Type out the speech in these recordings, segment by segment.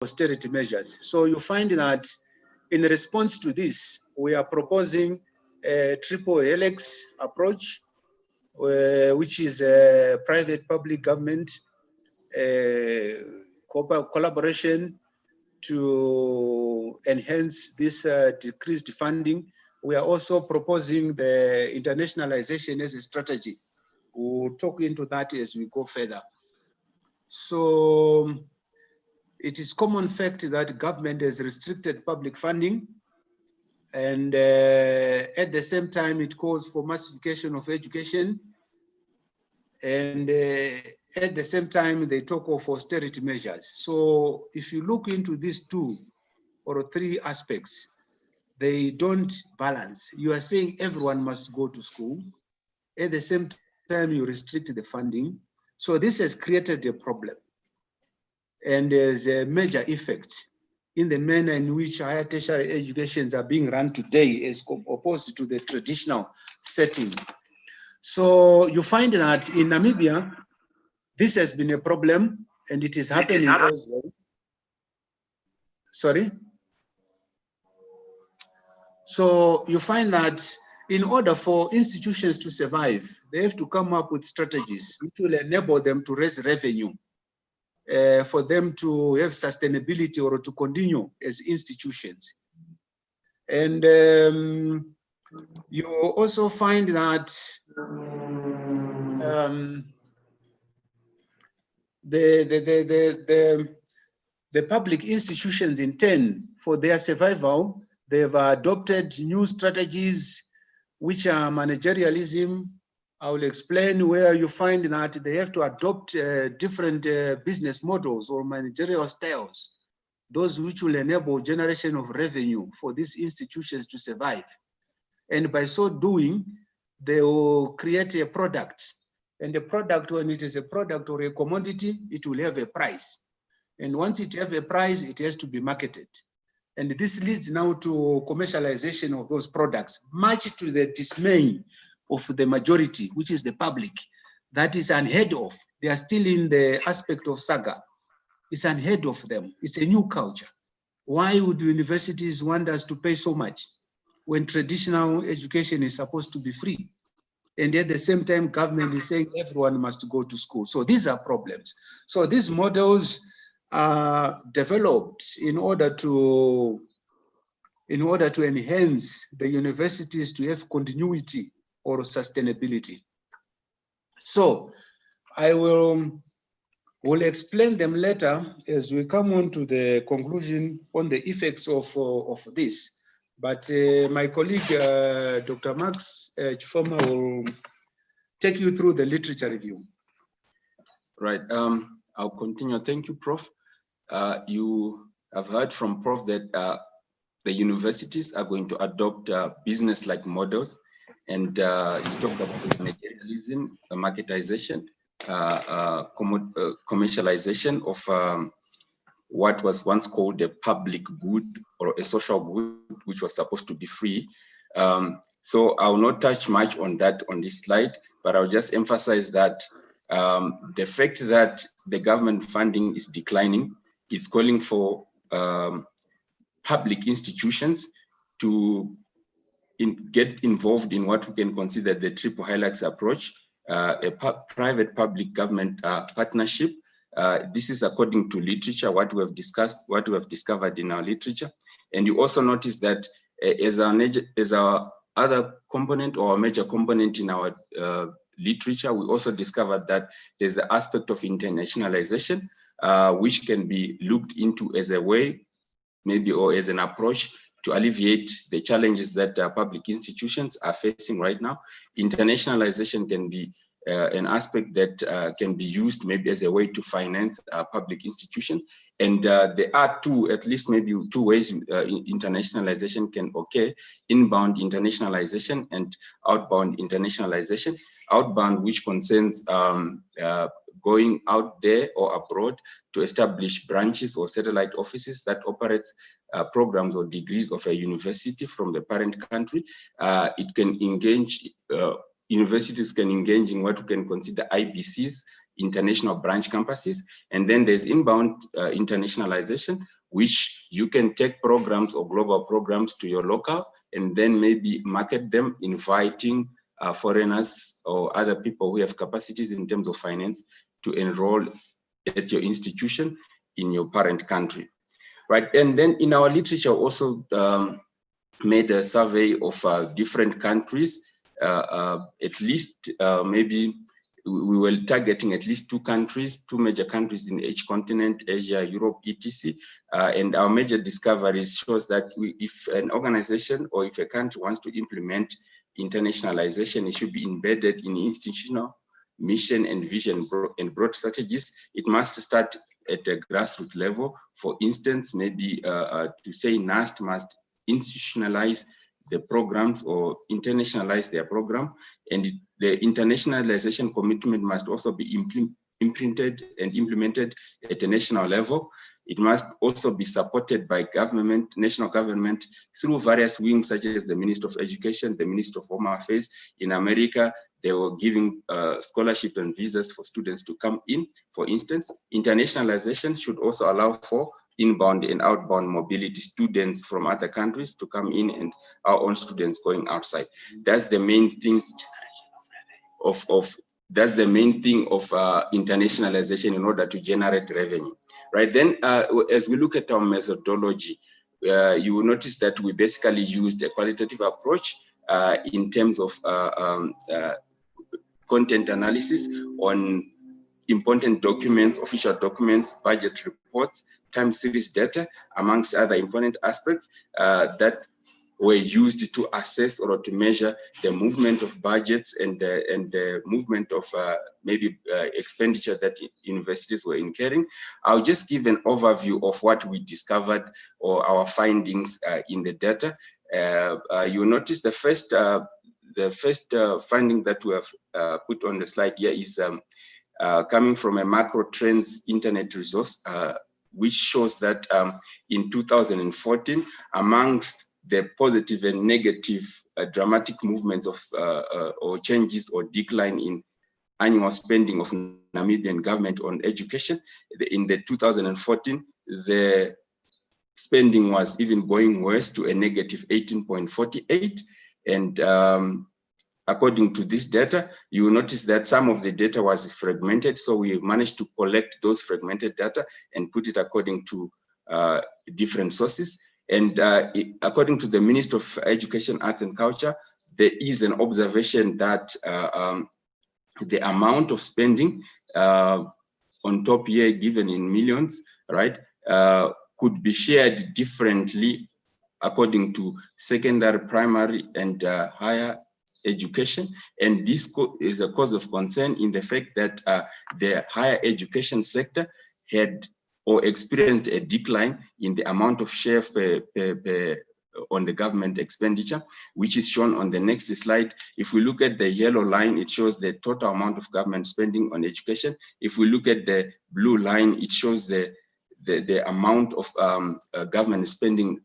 austerity measures. So you find that in response to this, we are proposing a triple helix approach, which is a private-public government collaboration to enhance this decreased funding. We are also proposing the internationalization as a strategy. We'll talk into that as we go further. So it is common fact that government has restricted public funding, and at the same time it calls for massification of education, and at the same time they talk of austerity measures. So if you look into these 2 or 3 aspects, they don't balance. You are saying everyone must go to school. At the same time, you restrict the funding. So this has created a problem. And there's a major effect in the manner in which higher tertiary educations are being run today as opposed to the traditional setting. So you find that in Namibia, this has been a problem, and it is happening as well. Sorry? So you find that in order for institutions to survive, they have to come up with strategies which will enable them to raise revenue, for them to have sustainability or to continue as institutions. And you also find that the public institutions in turn, for their survival, they've adopted new strategies which are managerialism. I will explain where you find that they have to adopt different business models or managerial styles, those which will enable generation of revenue for these institutions to survive. And by so doing, they will create a product. And the product, when it is a product or a commodity, it will have a price. And once it has a price, it has to be marketed. And this leads now to commercialization of those products, much to the dismay of the majority, which is the public. That is unheard of. They are still in the aspect of saga. It's unheard of them. It's a new culture. Why would universities want us to pay so much when traditional education is supposed to be free? And at the same time, government is saying everyone must go to school. So these are problems. So these models are developed in order to enhance the universities to have continuity or sustainability. So I will explain them later as we come on to the conclusion on the effects of this. But my colleague, Dr. Max Chifoma, will take you through the literature review. Right, I'll continue. Thank you, Prof. You have heard from Prof that the universities are going to adopt business-like models, and you talked about managerialism, marketization, commercialization of what was once called a public good or a social good, which was supposed to be free. So I will not touch much on that on this slide, but I'll just emphasize that the fact that the government funding is declining is calling for public institutions to get involved in what we can consider the triple helix approach, a private-public government partnership. This is according to literature, what we have discussed, what we have discovered in our literature. And you also notice that as our other component or a major component in our literature, we also discovered that there's the aspect of internationalization, which can be looked into as a way, maybe, or as an approach to alleviate the challenges that public institutions are facing right now. Internationalization can be an aspect that can be used maybe as a way to finance public institutions. And there are at least maybe two ways internationalization can occur: inbound internationalization and outbound internationalization. Outbound, which concerns going out there or abroad to establish branches or satellite offices that operates programs or degrees of a university from the parent country. It can engage, universities can engage in what we can consider IBCs, international branch campuses. And then there's inbound internationalization, which you can take programs or global programs to your local and then maybe market them, inviting foreigners or other people who have capacities in terms of finance to enroll at your institution in your parent country, right? And then in our literature also made a survey of different countries, at least maybe we were targeting at least 2 countries, 2 major countries in each continent, Asia, Europe, etc. And our major discoveries shows that if an organization or if a country wants to implement internationalization, it should be embedded in institutional mission and vision and broad strategies. It must start at a grassroots level. For instance, maybe to say NAST must institutionalize the programs or internationalize their program, and the internationalization commitment must also be imprinted and implemented at a national level. It must also be supported by government, national government, through various wings such as the Minister of Education, the Minister of Home Affairs. In America, they were giving scholarship and visas for students to come in. For instance, internationalization should also allow for inbound and outbound mobility, students from other countries to come in and our own students going outside. That's the main things that's the main thing of internationalization in order to generate revenue, right? Then as we look at our methodology, you will notice that we basically used a qualitative approach in terms of content analysis on important documents, official documents, budget reports, time series data, amongst other important aspects that were used to assess or to measure the movement of budgets and the movement of maybe expenditure that universities were incurring. I'll just give an overview of what we discovered or our findings in the data. You notice the first finding that we have put on the slide here is coming from a macro trends internet resource, which shows that in 2014, amongst the positive and negative dramatic movements of or changes or decline in annual spending of Namibian government on education, in the 2014, the spending was even going worse to a negative 18.48. And according to this data, you will notice that some of the data was fragmented. So we managed to collect those fragmented data and put it according to different sources. And according to the Minister of Education, Arts and Culture, there is an observation that the amount of spending on top year given in millions, right, could be shared differently according to secondary, primary, and higher education. And this is a cause of concern in the fact that the higher education sector had or experienced a decline in the amount of share on the government expenditure, which is shown on the next slide. If we look at the yellow line, it shows the total amount of government spending on education. If we look at the blue line, it shows the amount of government spending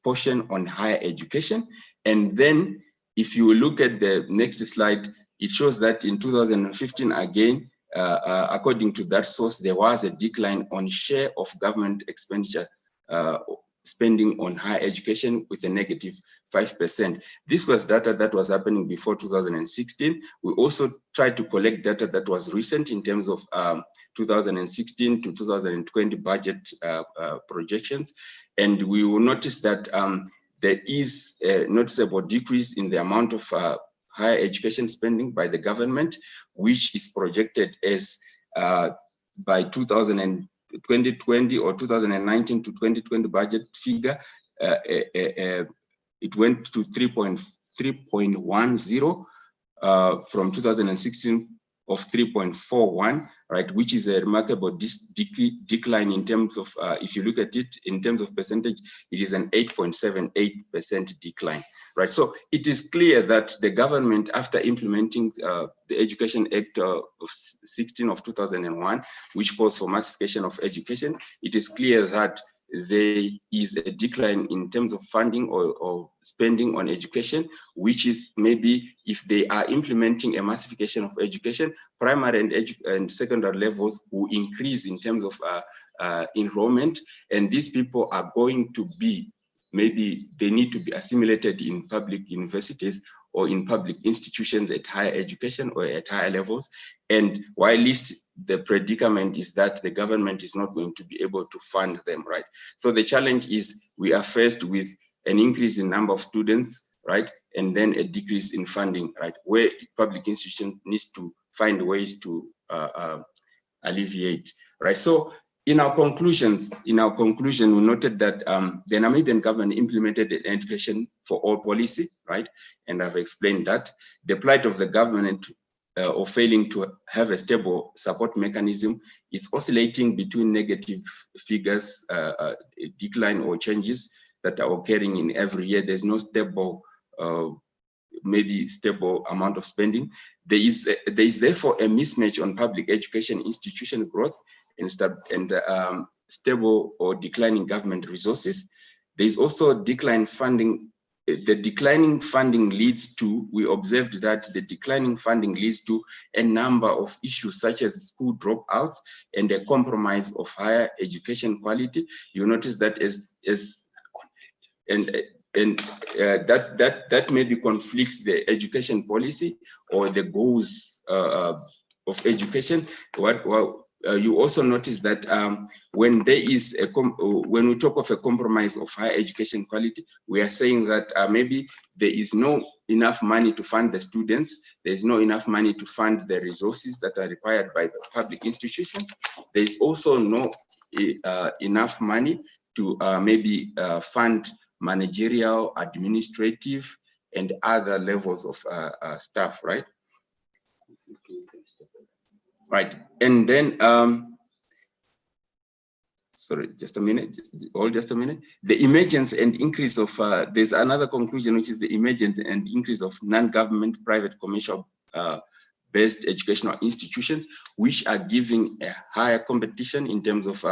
portion on higher education. And then if you look at the next slide, it shows that in 2015, again, according to that source, there was a decline on share of government expenditure spending on higher education with a negative 5%. This was data that was happening before 2016. We also tried to collect data that was recent in terms of 2016 to 2020 budget projections. And we will notice that there is a noticeable decrease in the amount of higher education spending by the government, which is projected as by 2020 or 2019 to 2020 budget figure, it went to 3.10 from 2016 of 3.41, right, which is a remarkable decline in terms of, if you look at it in terms of percentage, it is an 8.78% decline, right? So it is clear that the government, after implementing the Education Act of 16 of 2001, which calls for massification of education, it is clear that there is a decline in terms of funding or spending on education, which is maybe if they are implementing a massification of education, primary and secondary levels will increase in terms of enrollment, and these people are going to be, maybe they need to be assimilated in public universities or in public institutions at higher education or at higher levels. And while least the predicament is that the government is not going to be able to fund them, right? So the challenge is we are faced with an increase in number of students, right? And then a decrease in funding, right? Where public institutions needs to find ways to alleviate, right? So in our conclusion, we noted that the Namibian government implemented an education for all policy, right? And I've explained that. The plight of the government or failing to have a stable support mechanism, it's oscillating between negative figures, decline or changes that are occurring in every year. There's no stable, maybe stable amount of spending. There is therefore a mismatch on public education institution growth and stable or declining government resources. There is also decline funding. The declining funding leads to, we observed that the declining funding leads to a number of issues such as school dropouts and a compromise of higher education quality. You notice that that maybe conflicts the education policy or the goals of education. You also notice that when there is when we talk of a compromise of higher education quality, we are saying that maybe there is no enough money to fund the students. There is no enough money to fund the resources that are required by the public institutions. There is also no enough money to maybe fund managerial, administrative, and other levels of staff, right? Right, and then, sorry, just a minute, just a minute. The emergence and increase of, there's another conclusion, which is the emergence and increase of non-government, private, commercial based educational institutions, which are giving a higher competition in terms of,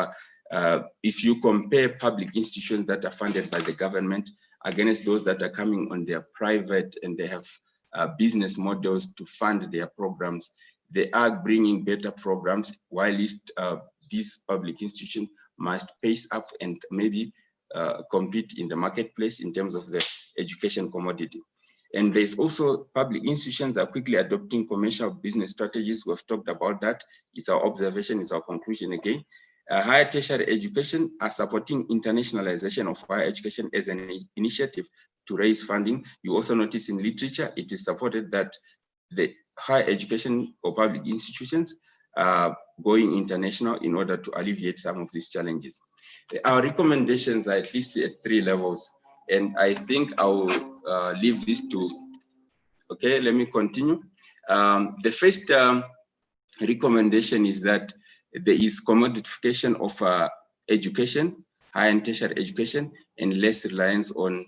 if you compare public institutions that are funded by the government against those that are coming on their private and they have business models to fund their programs, they are bringing better programs, while these public institutions must pace up and maybe compete in the marketplace in terms of the education commodity. And there's also public institutions are quickly adopting commercial business strategies. We've talked about that. It's our observation, it's our conclusion again. Higher tertiary education are supporting internationalization of higher education as an initiative to raise funding. You also notice in literature, it is supported that the higher education or public institutions are going international in order to alleviate some of these challenges. Our recommendations are at least at 3 levels, and I think I will leave this to, okay, let me continue. The first recommendation is that there is commodification of education, higher and tertiary education, and less reliance on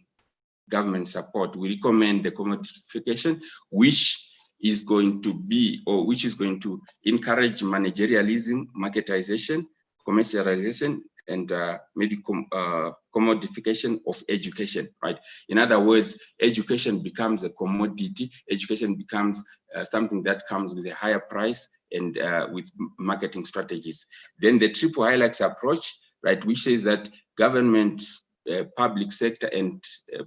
government support. We recommend the commodification, which is going to be, or which is going to encourage managerialism, marketization, commercialization, and maybe commodification of education, right? In other words, education becomes a commodity, education becomes something that comes with a higher price and with marketing strategies. Then the triple hierarchy approach, right, which says that government, public sector and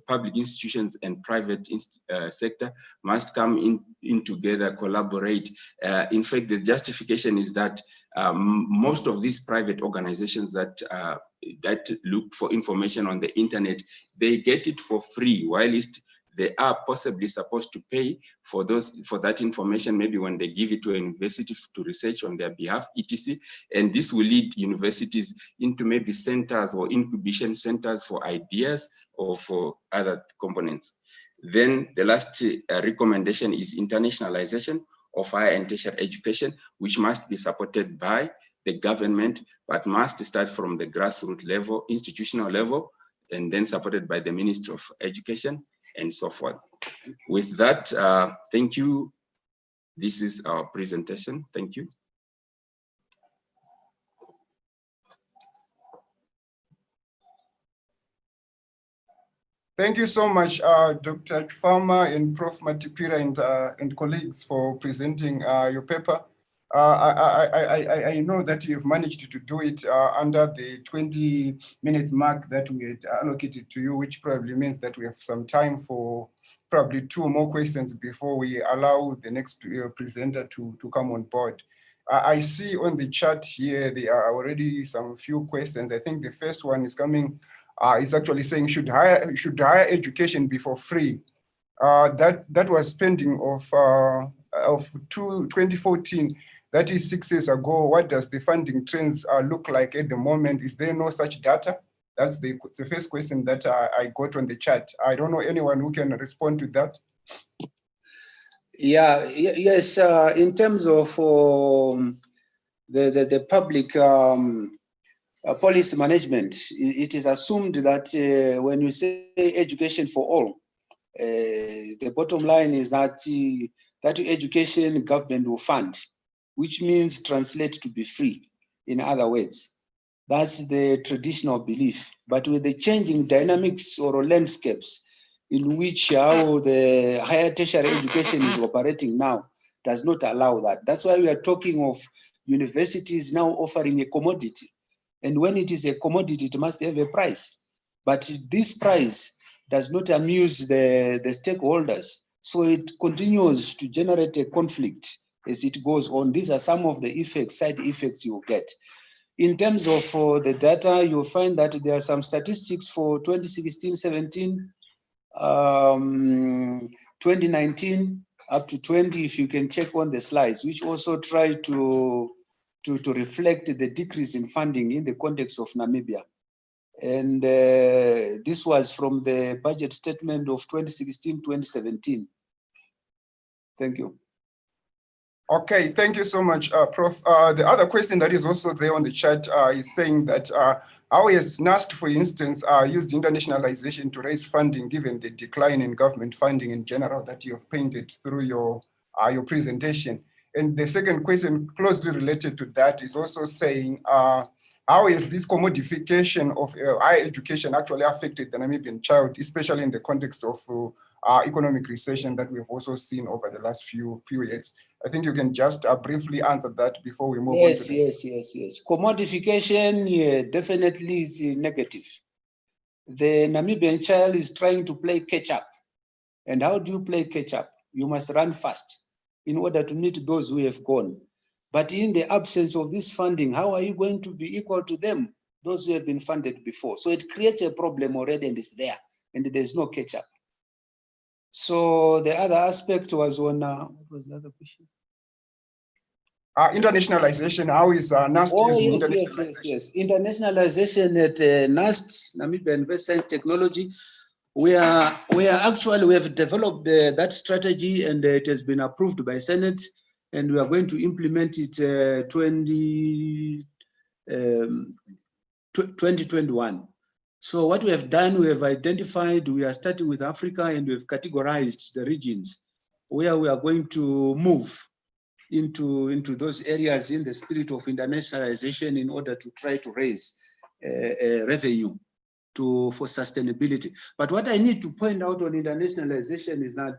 public institutions and private sector must come in together, collaborate. In fact, the justification is that most of these private organizations that look for information on the internet, they get it for free, while they are possibly supposed to pay for that information, maybe when they give it to a university to research on their behalf, etc. And this will lead universities into maybe centers or incubation centers for ideas or for other components. Then the last recommendation is internationalization of higher and tertiary education, which must be supported by the government, but must start from the grassroots level, institutional level, and then supported by the Ministry of Education, and so forth. With that, thank you. This is our presentation. Thank you. Thank you so much, Dr. Farmer and Prof. Matipira and colleagues for presenting your paper. I know that you've managed to do it under the 20 minutes mark that we had allocated to you, which probably means that we have some time for probably 2 more questions before we allow the next presenter to come on board. I see on the chat here, there are already some few questions. I think the first one is coming, is actually saying, should higher education be for free? That was spending of 2014. That is 6 years ago. What does the funding trends look like at the moment? Is there no such data? That's the first question that I got on the chat. I don't know anyone who can respond to that. Yeah, yes, in terms of the public policy management, it is assumed that when you say education for all, the bottom line is that that education government will fund, which means translate to be free, in other words. That's the traditional belief. But with the changing dynamics or landscapes in which how the higher tertiary education is operating now does not allow that. That's why we are talking of universities now offering a commodity. And when it is a commodity, it must have a price. But this price does not amuse the stakeholders. So it continues to generate a conflict as it goes on. These are some of the effects, side effects you get. In terms of the data, you'll find that there are some statistics for 2016-17, 2019 up to 20, if you can check on the slides, which also try to reflect the decrease in funding in the context of Namibia. And this was from the budget statement of 2016-2017. Thank you. Okay, thank you so much, Prof. The other question that is also there on the chat is saying that how has NAST, for instance, used internationalization to raise funding given the decline in government funding in general that you have painted through your presentation? And the second question closely related to that is also saying, how is this commodification of higher education actually affected the Namibian child, especially in the context of economic recession that we've also seen over the last few years? I think you can just briefly answer that before we move on. Yes. Commodification definitely is negative. The Namibian child is trying to play catch up. And how do you play catch up? You must run fast in order to meet those who have gone. But in the absence of this funding, how are you going to be equal to them, those who have been funded before? So it creates a problem already and it's there, and there's no catch up. So the other aspect was on, what was the other question? Internationalization, how is NAST using internationalization? Yes. Internationalization at NAST, Namibia Invest Science Technology, we have developed that strategy, and it has been approved by Senate, and we are going to implement it 2021. So what we have done, we have identified, we are starting with Africa, and we have categorized the regions where we are going to move into those areas in the spirit of internationalization in order to try to raise revenue for sustainability. But what I need to point out on internationalization is that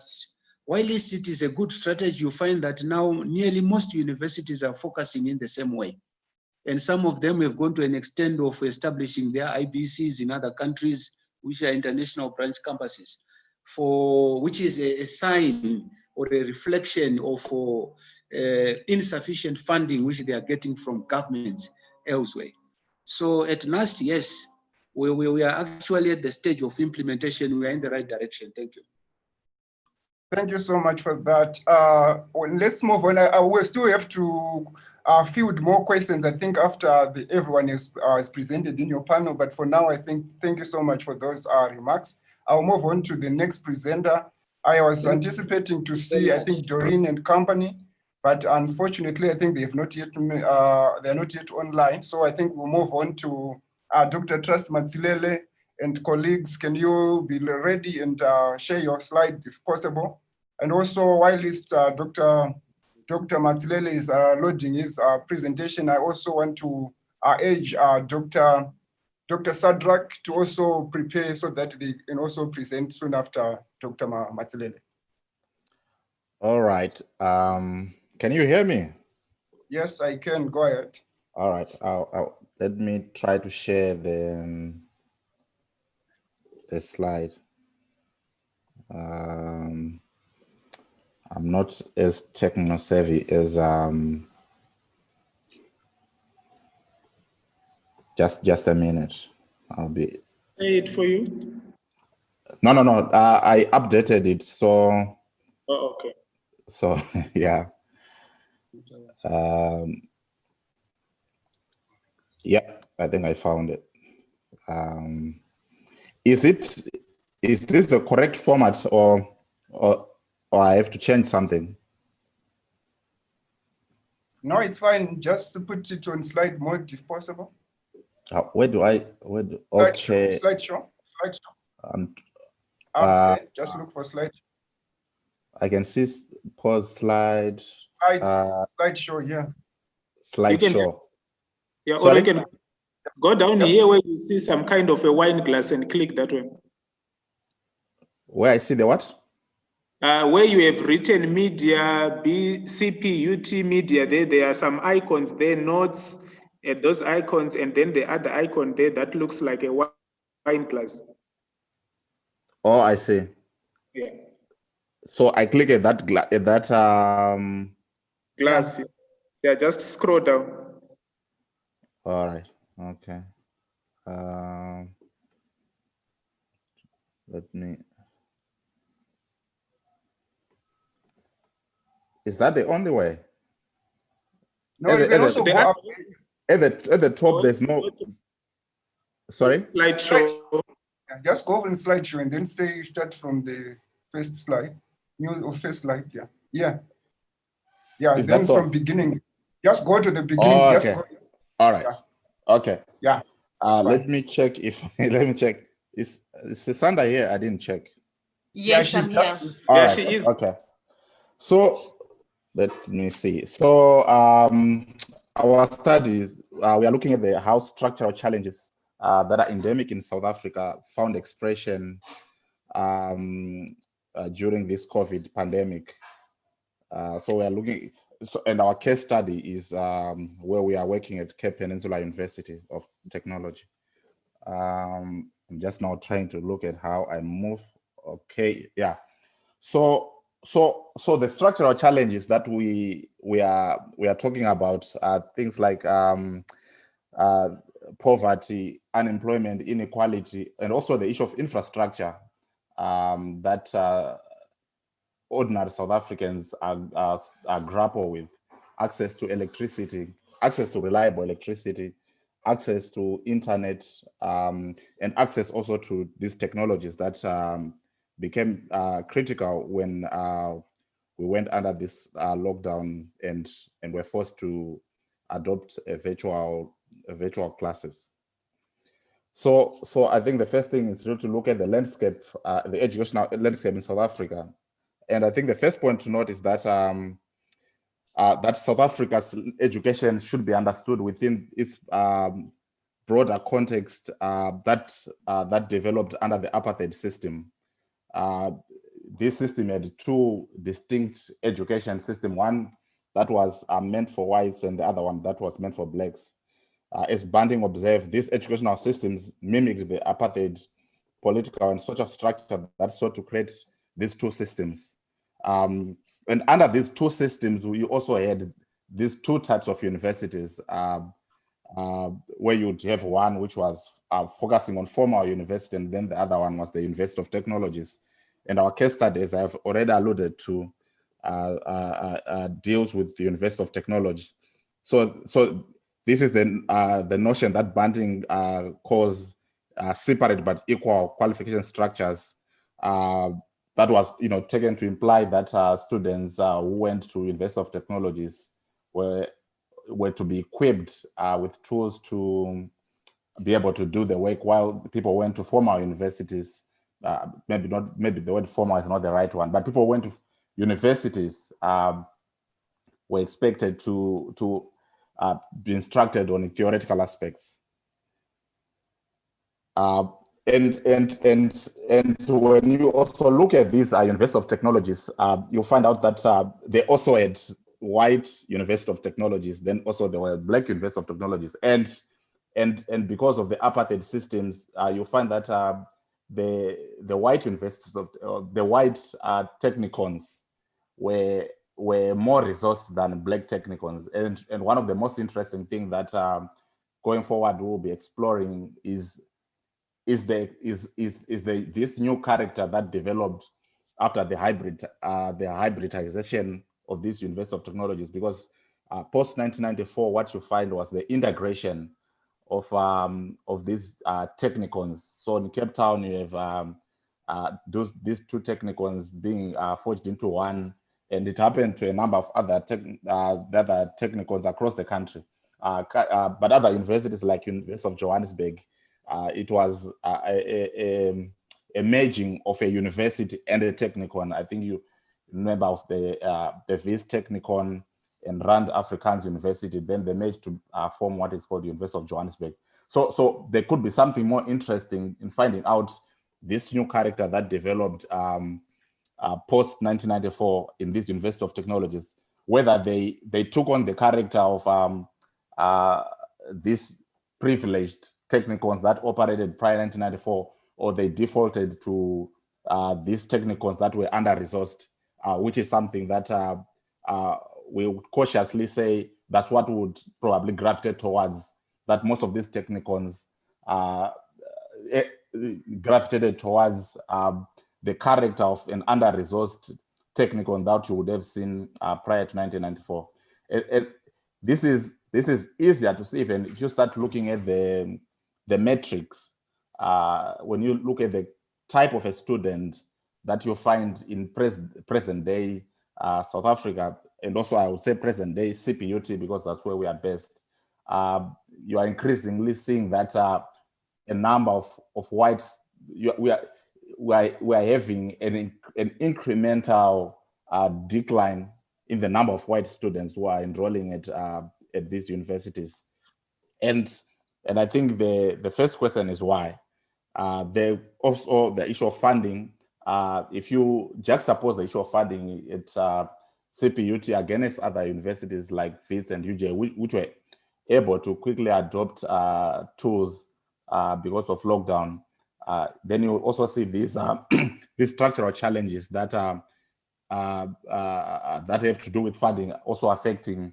while it is a good strategy, you find that now nearly most universities are focusing in the same way. And some of them have gone to an extent of establishing their IBCs in other countries, which are international branch campuses, which is a sign or a reflection of insufficient funding which they are getting from governments elsewhere. So at NAST, yes, we are actually at the stage of implementation. We are in the right direction. Thank you. Thank you so much for that. Let's move on. We still have to field more questions, I think, after everyone is presented in your panel. But for now, I think, thank you so much for those remarks. I'll move on to the next presenter. I was anticipating to see, I think, Doreen and company, but unfortunately, I think they're not yet online. So I think we'll move on to Dr. Trust Matsilele and colleagues. Can you be ready and share your slide if possible? And also, while Dr. Matsilele is loading his presentation, I also want to urge Dr. Dr. Sadrak to also prepare so that they can also present soon after Dr. Matsilele. All right. Can you hear me? Yes, I can. Go ahead. All right. Let me try to share the slide. I'm not as techno savvy as just a minute. I'll be. Say it for you. No. I updated it, so. Oh, okay. So yeah. Yeah, I think I found it. Is this the correct format, or I have to change something? No, it's fine. Just put it on slide mode if possible. Okay. Slideshow. Uh, Just look for slide. I can see pause slide. Slideshow, yeah. Slideshow. Yeah, Sorry? or you can go down here where you see some kind of a wine glass and click that one. Where I see the what? Where you have written media, CP, UT media, there are some icons there, notes, and those icons, and then the other icon there that looks like a wine glass. Oh, I see. Yeah. So I click at that Glass. Yeah, just scroll down. All right. Okay. Let me. Is that the only way? No, you can also go up. At the top, there's no. Sorry? Slideshow. Yeah, just go on slideshow and then start from the first slide. First slide, yeah. Yeah. Yeah, Is then that so? from beginning. Just go to the beginning. Oh, just okay. go. All right. Yeah. Okay. Yeah. Let me check if let me check. Is Sandra here? I didn't check. Yes, yeah, I'm here. All yeah, right. she is. Okay. So let me see. So our studies, we are looking at how structural challenges that are endemic in South Africa found expression during this COVID pandemic. So we are looking, and our case study is where we are working at Cape Peninsula University of Technology. I'm just now trying to look at how I move. Okay, yeah. So the structural challenges that we are talking about are things like poverty, unemployment, inequality, and also the issue of infrastructure that ordinary South Africans are grapple with: access to electricity, access to reliable electricity, access to internet, and access also to these technologies that became critical when we went under this lockdown and were forced to adopt a virtual classes. So I think the first thing is to look at the landscape, the educational landscape in South Africa. And I think the first point to note is that that South Africa's education should be understood within its broader context that developed under the apartheid system. This system had two distinct education systems: one that was meant for whites and the other one that was meant for blacks. As Banding observed, these educational systems mimicked the apartheid political and social structure that sought to create these two systems. And under these two systems, we also had these two types of universities, where you'd have one which was focusing on formal university, and then the other one was the University of Technologies. And our case study, as I've already alluded to, deals with the University of Technology. So this is the notion that Banding calls separate but equal qualification structures. That was, taken to imply that students who went to University of Technologies were to be equipped with tools to be able to do the work, while people went to formal universities. Maybe the word formal is not the right one, but people went to universities were expected to be instructed on theoretical aspects. And when you also look at these University of Technologies, you'll find out that they also had white University of Technologies, then also there were black University of Technologies, and because of the apartheid systems, you'll find that the white universities of the white technicons were more resourced than black technicons, and one of the most interesting things that going forward we'll be exploring is this new character that developed after the hybridization of these University of Technologies, because post 1994, what you find was the integration of these technicons. So in Cape Town, you have these two technicons being forged into one, and it happened to a number of other technicons across the country. But other universities like University of Johannesburg, it was a merging of a university and a technicon. I think you remember of the Viz Technicon and Rand Afrikaans University, then they merged to form what is called the University of Johannesburg. So there could be something more interesting in finding out this new character that developed post 1994 in this University of Technologies, whether they took on the character of these privileged technicons that operated prior 1994, or they defaulted to these technicons that were under-resourced, which is something that we would cautiously say that's what would probably gravitate towards, that most of these technicons gravitated towards the character of an under-resourced technicon that you would have seen prior to 1994. This is easier to see even if you start looking at the metrics. When you look at the type of a student that you find in present day South Africa, and also I would say present day CPUT, because that's where we are based, you are increasingly seeing that a number of whites, we are having an incremental decline in the number of white students who are enrolling at these universities. And I think the first question is why. Also the issue of funding. If you juxtapose the issue of funding at CPUT against other universities like Wits and UJ, which were able to quickly adopt tools because of lockdown, then you also see these these structural challenges that that have to do with funding also affecting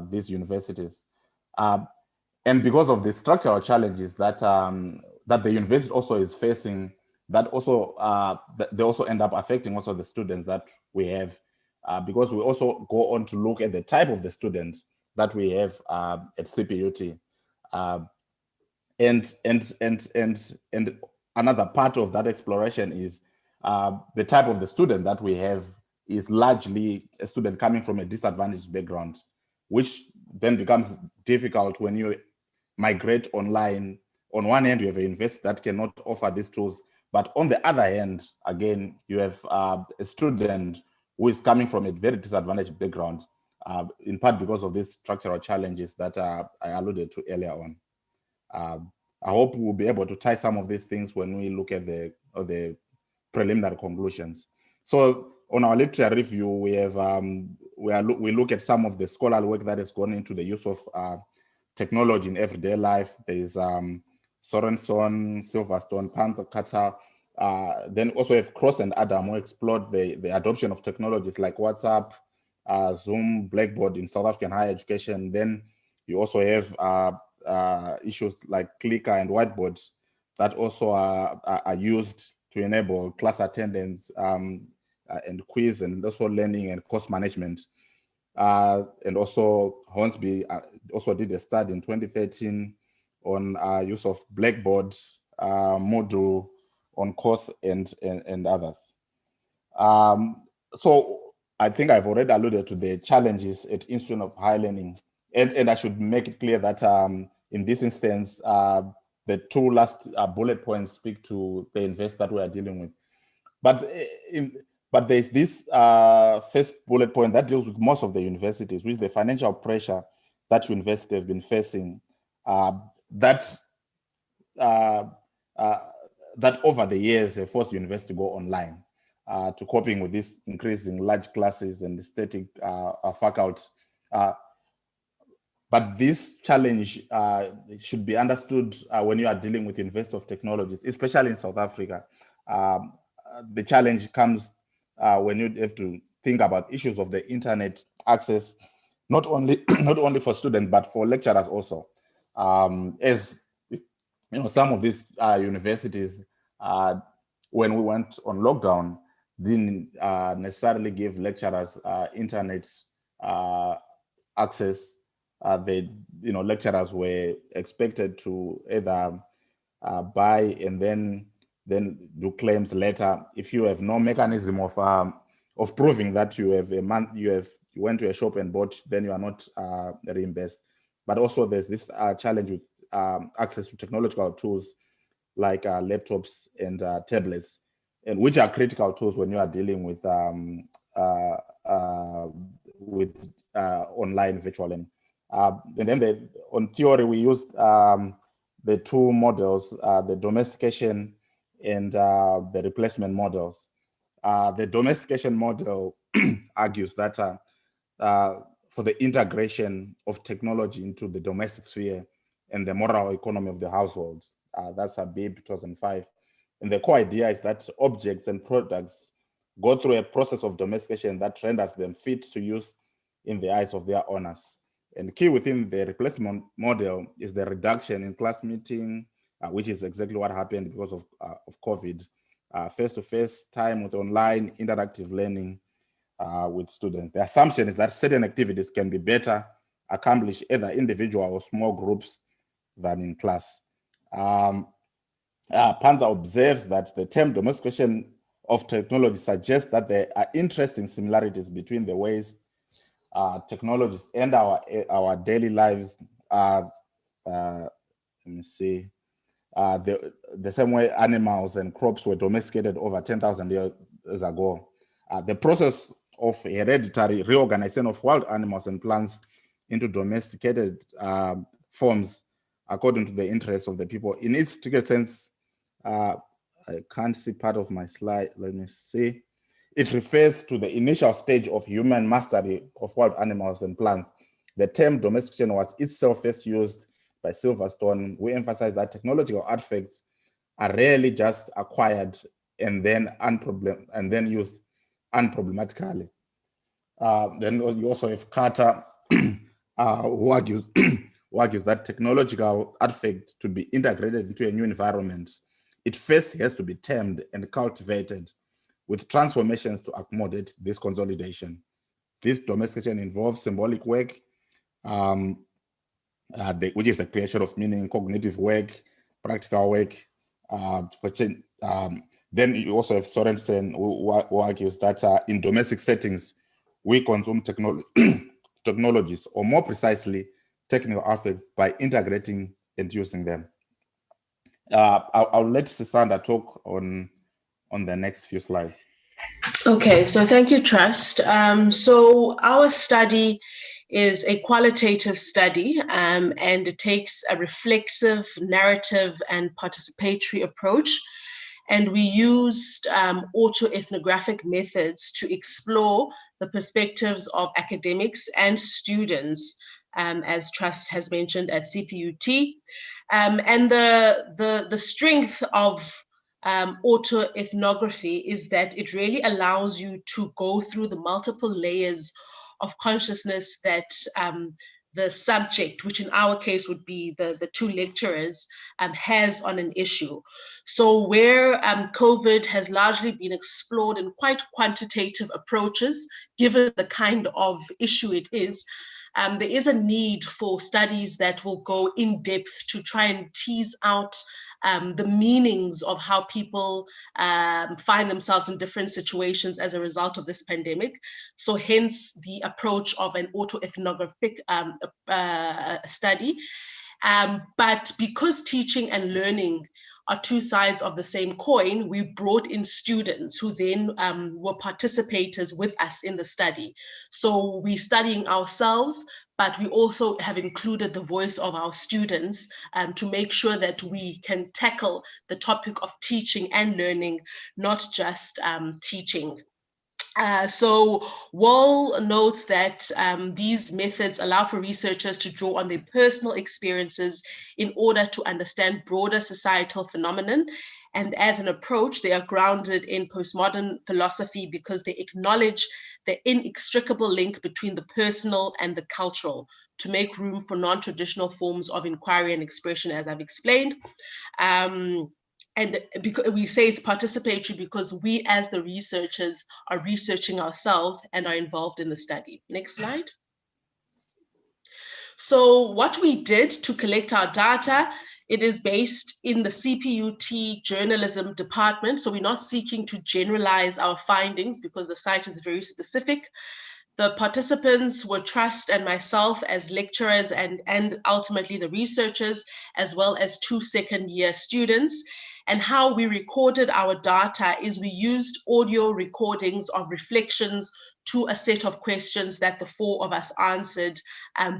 these universities. And because of the structural challenges that that the university also is facing, that also they also end up affecting also the students that we have, because we also go on to look at the type of the students that we have at CPUT. And another part of that exploration is the type of the student that we have is largely a student coming from a disadvantaged background, which then becomes difficult when you migrate online. On one hand, you have a university that cannot offer these tools, but on the other hand, again, you have a student who is coming from a very disadvantaged background, in part because of these structural challenges that I alluded to earlier on. I hope we'll be able to tie some of these things when we look at the preliminary conclusions. So on our literature review, we have we look at some of the scholarly work that has gone into the use of technology in everyday life. There is Sorenson, Silverstone, Panzer, Carter. Then also have Cross and Adam who explored the adoption of technologies like WhatsApp, Zoom, Blackboard in South African higher education. Then you also have issues like Clicker and Whiteboard that also are used to enable class attendance and quiz, and also learning and course management. And also Hornsby also did a study in 2013 on use of Blackboard module on course and others. So I think I've already alluded to the challenges at Institute of Higher Learning, and I should make it clear that in this instance, the two last bullet points speak to the investors that we are dealing with. But there's this first bullet point that deals with most of the universities, which is the financial pressure that universities have been facing, that that over the years have forced universities to go online, to coping with this increasing large classes and static faculty. But this challenge should be understood when you are dealing with University of Technologies, especially in South Africa. The challenge comes when you have to think about issues of the internet access, not only not only for students but for lecturers also. As you know, some of these universities, when we went on lockdown, didn't necessarily give lecturers internet access. Lecturers were expected to either buy and then do claims later. If you have no mechanism of proving that you went to a shop and bought, then you are not reimbursed. But also there's this challenge with access to technological tools like laptops and tablets, and which are critical tools when you are dealing with online virtual learning. And then on theory, we used the two models, the domestication and the replacement models. The domestication model argues that for the integration of technology into the domestic sphere and the moral economy of the household, that's a BIB 2005. And the core idea is that objects and products go through a process of domestication that renders them fit to use in the eyes of their owners. And key within the replacement model is the reduction in class meeting, which is exactly what happened because of COVID. Face-to-face time with online interactive learning with students. The assumption is that certain activities can be better accomplished either individual or small groups than in class. Panzer observes that the term domestication of technology suggests that there are interesting similarities between the ways technologies and our daily lives are, let me see, the same way animals and crops were domesticated over 10,000 years ago. The process of hereditary reorganization of wild animals and plants into domesticated forms according to the interests of the people. In its strictest sense, I can't see part of my slide, let me see. It refers to the initial stage of human mastery of wild animals and plants. The term domestication was itself first used by Silverstone. We emphasize that technological artifacts are rarely just acquired and then used unproblematically. Then you also have Carter, who argues that technological artifact to be integrated into a new environment, it first has to be tamed and cultivated with transformations to accommodate this consolidation. This domestication involves symbolic work, which is the creation of meaning, cognitive work, practical work. Then you also have Sorensen, who argues that in domestic settings, we consume technologies, or more precisely, technical artifacts by integrating and using them. I'll let Sisanda talk on the next few slides. Okay, so thank you, Trust. So our study is a qualitative study, and it takes a reflexive, narrative, and participatory approach. And we used autoethnographic methods to explore the perspectives of academics and students, as Trust has mentioned at CPUT. And the strength of autoethnography is that it really allows you to go through the multiple layers of consciousness that the subject, which in our case would be the two lecturers, has on an issue. So where COVID has largely been explored in quite quantitative approaches, given the kind of issue it is, there is a need for studies that will go in depth to try and tease out the meanings of how people find themselves in different situations as a result of this pandemic. So hence the approach of an autoethnographic study. But because teaching and learning are two sides of the same coin, we brought in students who then were participators with us in the study. So we're studying ourselves, but we also have included the voice of our students to make sure that we can tackle the topic of teaching and learning, not just teaching. So Wall notes that these methods allow for researchers to draw on their personal experiences in order to understand broader societal phenomenon. And as an approach, they are grounded in postmodern philosophy because they acknowledge the inextricable link between the personal and the cultural to make room for non-traditional forms of inquiry and expression, as I've explained. And because we say it's participatory because we as the researchers are researching ourselves and are involved in the study. Next slide. So what we did to collect our data, it is based in the CPUT journalism department. So we're not seeking to generalize our findings because the site is very specific. The participants were Trust and myself as lecturers and ultimately the researchers, as well as 2 second-year students. And how we recorded our data is we used audio recordings of reflections to a set of questions that the 4 of us answered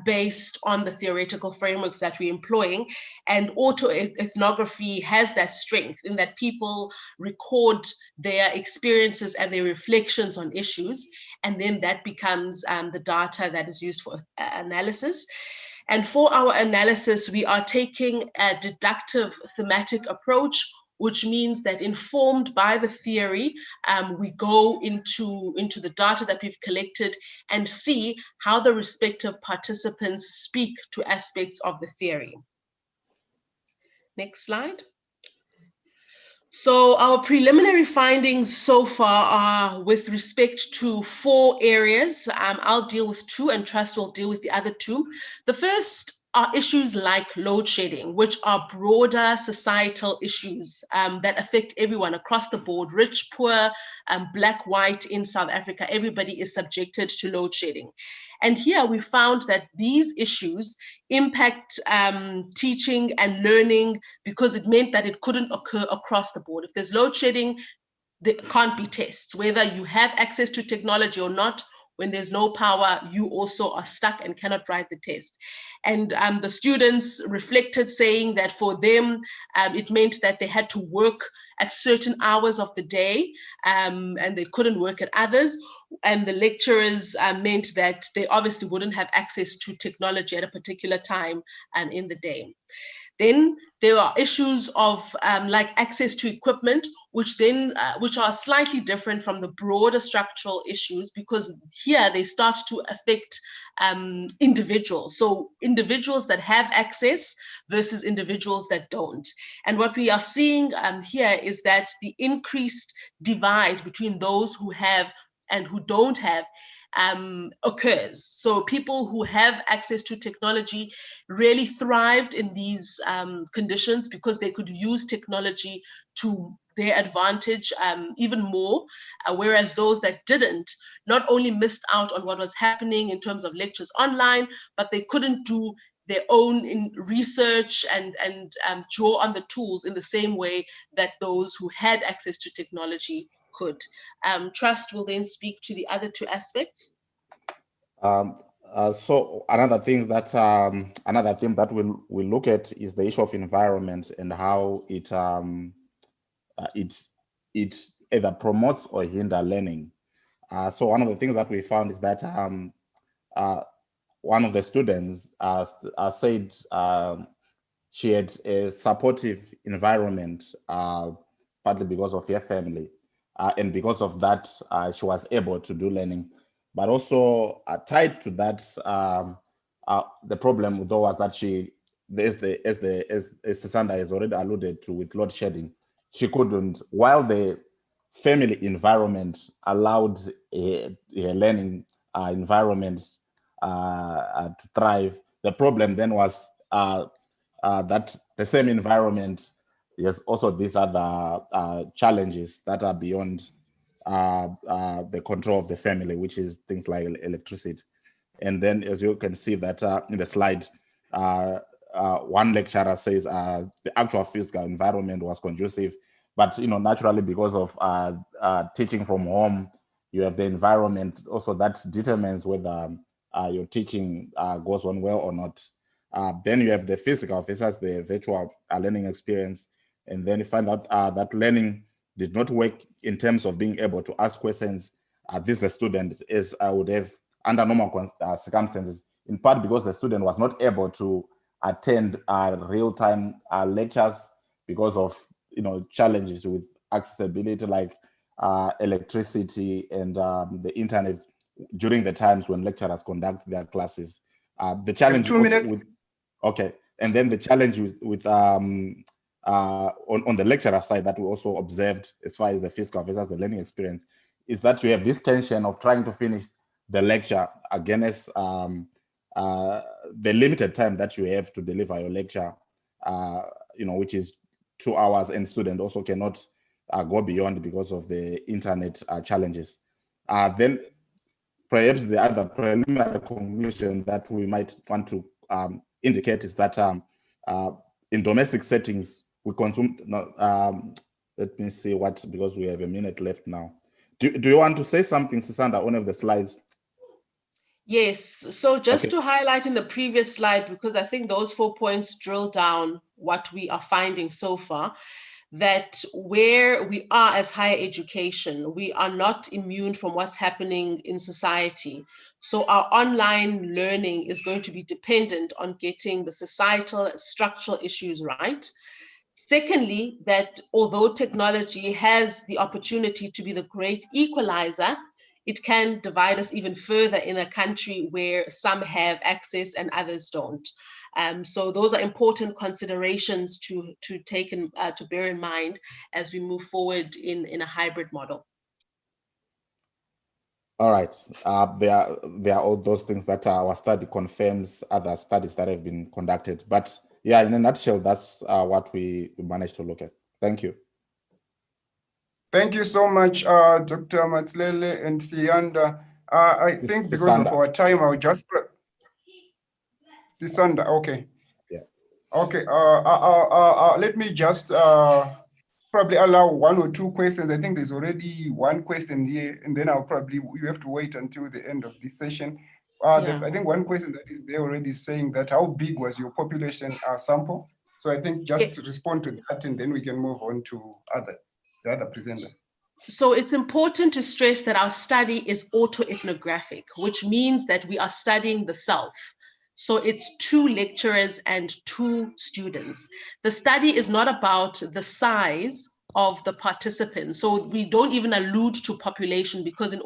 based on the theoretical frameworks that we're employing. And autoethnography has that strength in that people record their experiences and their reflections on issues, and then that becomes the data that is used for analysis. And for our analysis, we are taking a deductive thematic approach, which means that informed by the theory, we go into the data that we've collected and see how the respective participants speak to aspects of the theory. Next slide. So our preliminary findings so far are with respect to 4 areas. I'll deal with 2 and Trust will deal with the other 2. The first are issues like load shedding, which are broader societal issues that affect everyone across the board, rich, poor, black, white in South Africa. Everybody is subjected to load shedding. And here we found that these issues impact teaching and learning because it meant that it couldn't occur across the board. If there's load shedding, there can't be tests. Whether you have access to technology or not, when there's no power, you also are stuck and cannot write the test. And the students reflected saying that for them, it meant that they had to work at certain hours of the day and they couldn't work at others. And the lecturers meant that they obviously wouldn't have access to technology at a particular time in the day. Then there are issues of like access to equipment, which are slightly different from the broader structural issues, because here they start to affect individuals. So individuals that have access versus individuals that don't. And what we are seeing here is that the increased divide between those who have and who don't have occurs. So people who have access to technology really thrived in these conditions because they could use technology to their advantage even more, whereas those that didn't not only missed out on what was happening in terms of lectures online, but they couldn't do their own research and draw on the tools in the same way that those who had access to technology could. Trust will then speak to the other 2 aspects. So another thing that we'll look at is the issue of environment and how it either promotes or hinders learning. So one of the things that we found is that one of the students said she had a supportive environment, partly because of her family. And because of that, she was able to do learning. But also tied to that, the problem though was that as Sisanda has already alluded to with load shedding, she couldn't, while the family environment allowed a learning environment to thrive. The problem then was that the same environment has also these other challenges that are beyond the control of the family, which is things like electricity. And then, as you can see that in the slide, one lecturer says the actual physical environment was conducive, but naturally because of teaching from home, you have the environment also that determines whether your teaching goes on well or not. Then you have the physical versus the virtual learning experience. And then you find out that learning did not work in terms of being able to ask questions. This the student is would have under normal circumstances, in part because the student was not able to attend real-time lectures because of challenges with accessibility like electricity and the internet during the times when lecturers conduct their classes. The challenge 2 minutes. Okay, and then the challenge with on the lecturer side that we also observed as far as the physical versus the learning experience is that you have this tension of trying to finish the lecture against the limited time that you have to deliver your lecture, which is 2 hours, and student also cannot go beyond because of the internet challenges. Then perhaps the other preliminary conclusion that we might want to indicate is that in domestic settings, we consume, let me see what, because we have a minute left now. Do you want to say something, Sisanda, on one of the slides? Yes, so just to highlight in the previous slide, because I think those 4 points drill down what we are finding so far, that where we are as higher education, we are not immune from what's happening in society. So our online learning is going to be dependent on getting the societal structural issues right. Secondly, that although technology has the opportunity to be the great equalizer, it can divide us even further in a country where some have access and others don't. So those are important considerations to bear in mind as we move forward in a hybrid model. All right. There are all those things that our study confirms other studies that have been conducted. But yeah, in a nutshell, that's what we managed to look at. Thank you. Thank you so much, Dr. Matslele and Siyanda. I think because of our time, I'll just... Sisanda, okay. Yeah. Okay, let me just probably allow 1 or 2 questions. I think there's already 1 question here, and then you have to wait until the end of this session. I think 1 question that is there already saying that how big was your population sample? So I think just respond to that, and then we can move on to the other presenter. So it's important to stress that our study is autoethnographic, which means that we are studying the self. So it's 2 lecturers and 2 students. The study is not about the size of the participants. So we don't even allude to population, because in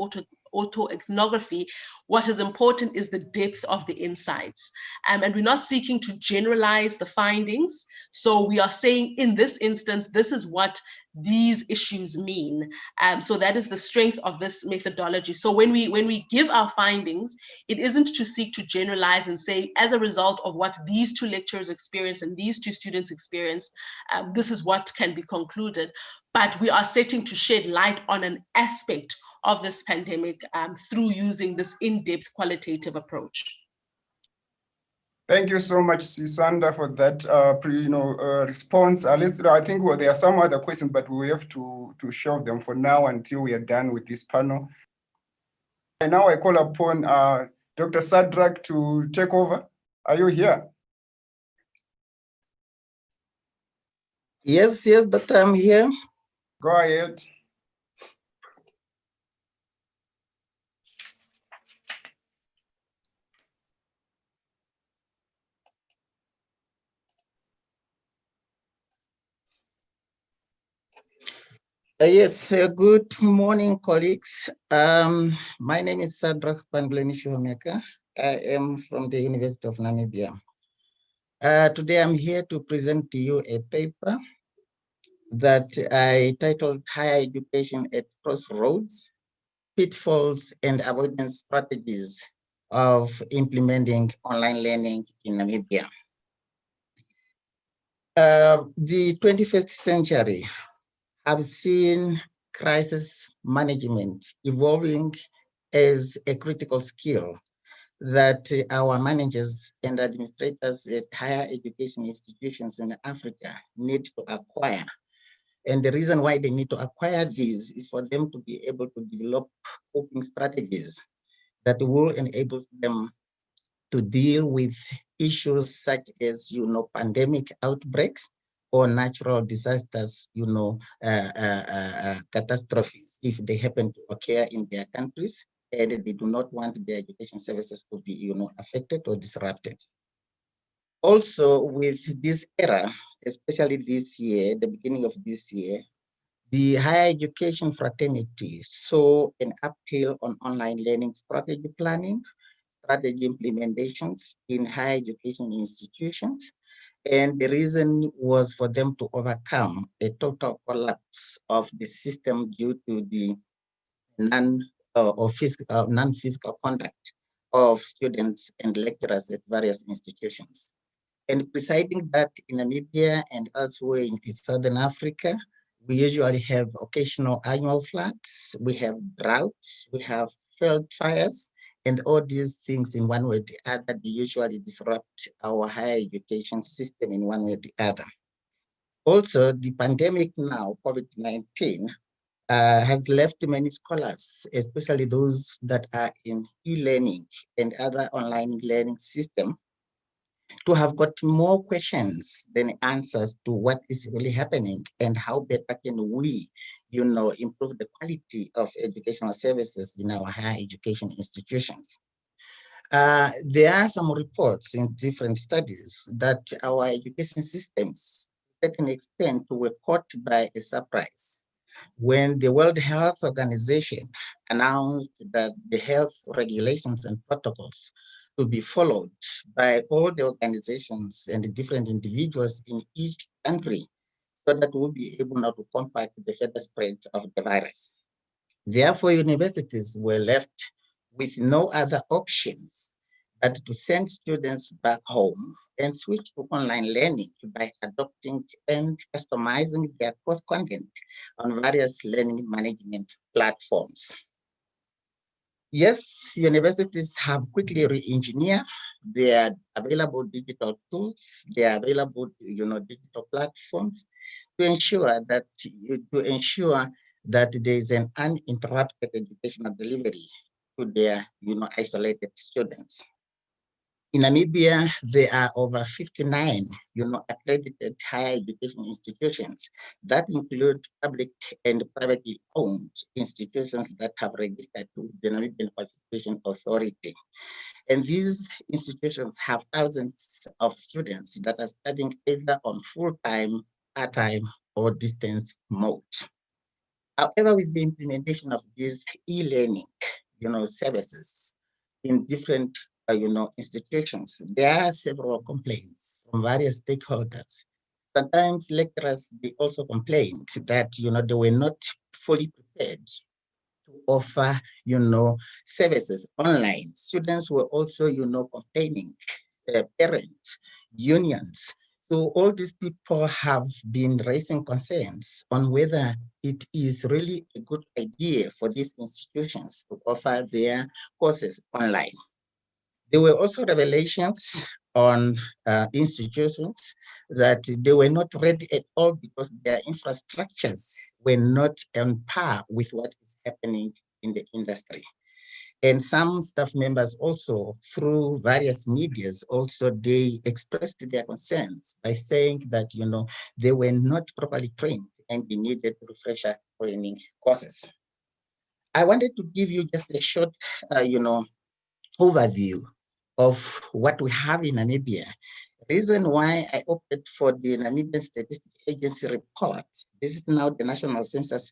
autoethnography, what is important is the depth of the insights. And we're not seeking to generalize the findings. So we are saying in this instance, this is what these issues mean. So that is the strength of this methodology. So when we give our findings, it isn't to seek to generalize and say, as a result of what these 2 lecturers experience and these 2 students experience, this is what can be concluded. But we are setting to shed light on an aspect of this pandemic through using this in-depth qualitative approach. Thank you so much, Sisanda, for that response. I think there are some other questions, but we have to shelve them for now until we are done with this panel. And now I call upon Dr. Sadrak to take over. Are you here? Yes, Doctor, I'm here. Go ahead. Yes, good morning, colleagues. My name is Sadrak Pangleni-Shuhameka. I am from the University of Namibia. Today I'm here to present to you a paper that I titled Higher Education at Crossroads, Pitfalls and Avoidance Strategies of Implementing Online Learning in Namibia. The 21st century have seen crisis management evolving as a critical skill that our managers and administrators at higher education institutions in Africa need to acquire. And the reason why they need to acquire these is for them to be able to develop coping strategies that will enable them to deal with issues such as, pandemic outbreaks or natural disasters, catastrophes, if they happen to occur in their countries and they do not want their education services to be, affected or disrupted. Also, with this era, especially this year, the beginning of this year, the higher education fraternity saw an uphill on online learning strategy planning, strategy implementations in higher education institutions. And the reason was for them to overcome a total collapse of the system due to the non-physical conduct of students and lecturers at various institutions. And presiding that in Namibia and elsewhere in Southern Africa, we usually have occasional annual floods, we have droughts, we have field fires, and all these things in one way or the other, they usually disrupt our higher education system in one way or the other. Also, the pandemic now, COVID-19, has left many scholars, especially those that are in e-learning and other online learning systems, to have got more questions than answers to what is really happening and how better can we, improve the quality of educational services in our higher education institutions. There are some reports in different studies that our education systems, to a certain extent, were caught by a surprise when the World Health Organization announced that the health regulations and protocols to be followed by all the organizations and the different individuals in each country so that we'll be able now to combat the further spread of the virus. Therefore, universities were left with no other options but to send students back home and switch to online learning by adopting and customizing their course content on various learning management platforms. Yes, universities have quickly re-engineered their available digital tools, their available, digital platforms to ensure that there is an uninterrupted educational delivery to their, isolated students. In Namibia, there are over 59, accredited higher education institutions that include public and privately owned institutions that have registered with the Namibian Qualification Authority. And these institutions have thousands of students that are studying either on full-time, part-time, or distance mode. However, with the implementation of these e-learning, services in different, institutions, there are several complaints from various stakeholders. Sometimes lecturers, they also complained that, they were not fully prepared to offer, services online. Students were also, complaining, parents, unions. So all these people have been raising concerns on whether it is really a good idea for these institutions to offer their courses online. There were also revelations on institutions that they were not ready at all because their infrastructures were not on par with what is happening in the industry. And some staff members also, through various medias, also they expressed their concerns by saying that, they were not properly trained and they needed refresher training courses. I wanted to give you just a short, overview of what we have in Namibia. Reason why I opted for the Namibian Statistics Agency report. This is now the national census,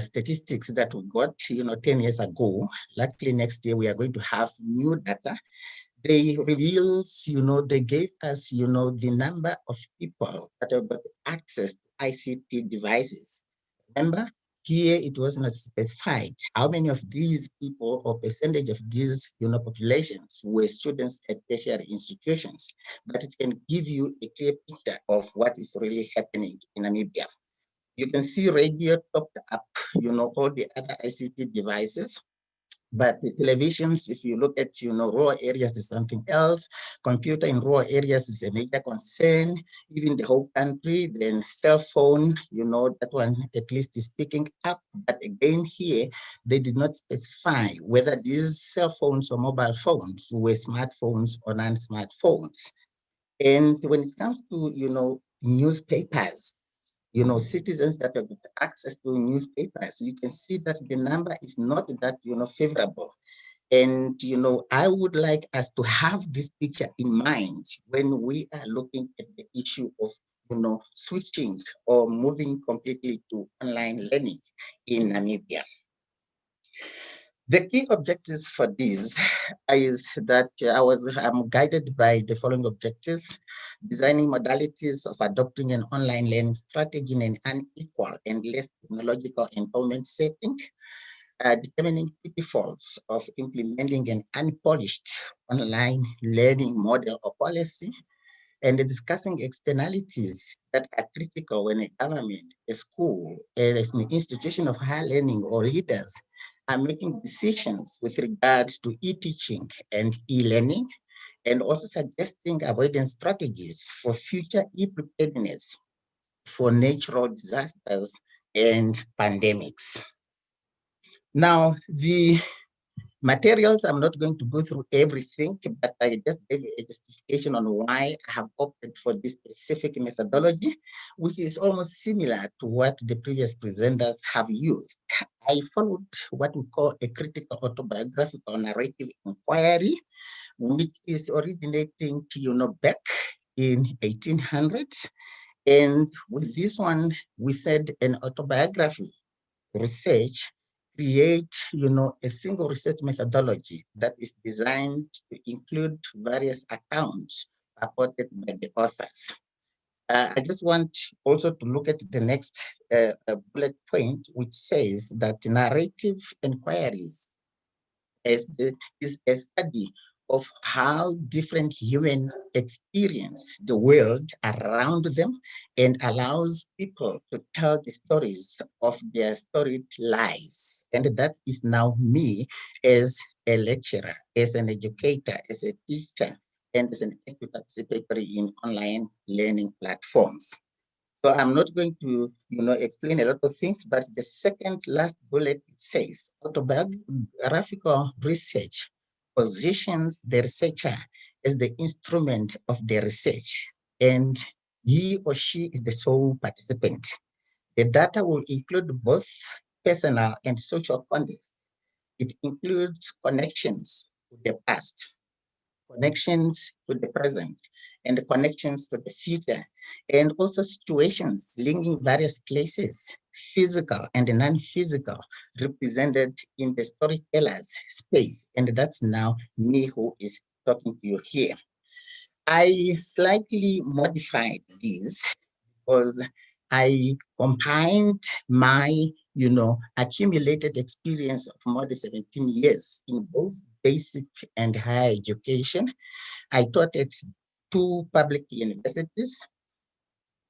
statistics that we got, 10 years ago. Luckily, next year we are going to have new data. They reveals, they gave us, the number of people that have got access to ICT devices. Remember, here it was not specified how many of these people or percentage of these populations were students at tertiary institutions, but it can give you a clear picture of what is really happening in Namibia. You can see radio topped up, all the other ICT devices. But the televisions, if you look at, rural areas is something else. Computer in rural areas is a major concern. Even the whole country, then cell phone, that one at least is picking up. But again here, they did not specify whether these cell phones or mobile phones were smartphones or non-smartphones. And when it comes to, newspapers, citizens that have access to newspapers, you can see that the number is not that, favorable. And, I would like us to have this picture in mind when we are looking at the issue of, switching or moving completely to online learning in Namibia. The key objectives for this is that I'm guided by the following objectives: designing modalities of adopting an online learning strategy in an unequal and less technological empowerment setting, determining pitfalls of implementing an unpolished online learning model or policy, and discussing externalities that are critical when a government, a school, an institution of higher learning or leaders are making decisions with regards to e-teaching and e-learning, and also suggesting avoidance strategies for future e-preparedness for natural disasters and pandemics. Now, the materials, I'm not going to go through everything, but I just gave you a justification on why I have opted for this specific methodology, which is almost similar to what the previous presenters have used. I followed what we call a critical autobiographical narrative inquiry, which is originating, back in 1800s. And with this one, we said an autobiography research create, a single research methodology that is designed to include various accounts purported by the authors. I just want also to look at the next bullet point, which says that narrative inquiries is a study of how different humans experience the world around them and allows people to tell the stories of their storied lives. And that is now me as a lecturer, as an educator, as a teacher, and as an active participatory in online learning platforms. So I'm not going to, explain a lot of things, but the second last bullet says autobiographical research positions the researcher as the instrument of the research, and he or she is the sole participant. The data will include both personal and social context. It includes connections to the past, connections to the present, and the connections to the future, and also situations linking various places, physical and non-physical, represented in the storyteller's space. And that's now me who is talking to you here. I slightly modified this because I combined my, accumulated experience of more than 17 years in both basic and higher education. I taught at 2 public universities,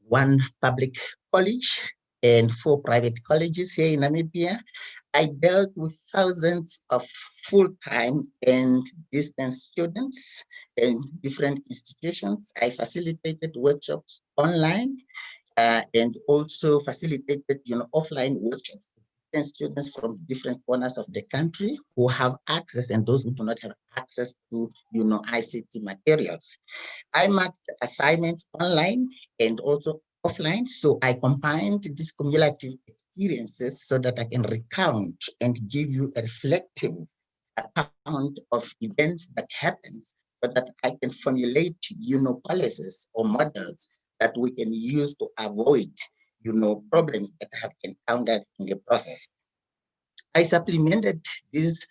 1 public college, and 4 private colleges here in Namibia. I dealt with thousands of full-time and distance students in different institutions. I facilitated workshops online and also facilitated, offline workshops and students from different corners of the country who have access and those who do not have access to, ICT materials. I marked assignments online and also offline, so I combined these cumulative experiences so that I can recount and give you a reflective account of events that happened so that I can formulate, policies or models that we can use to avoid, problems that I have encountered in the process. I supplemented this,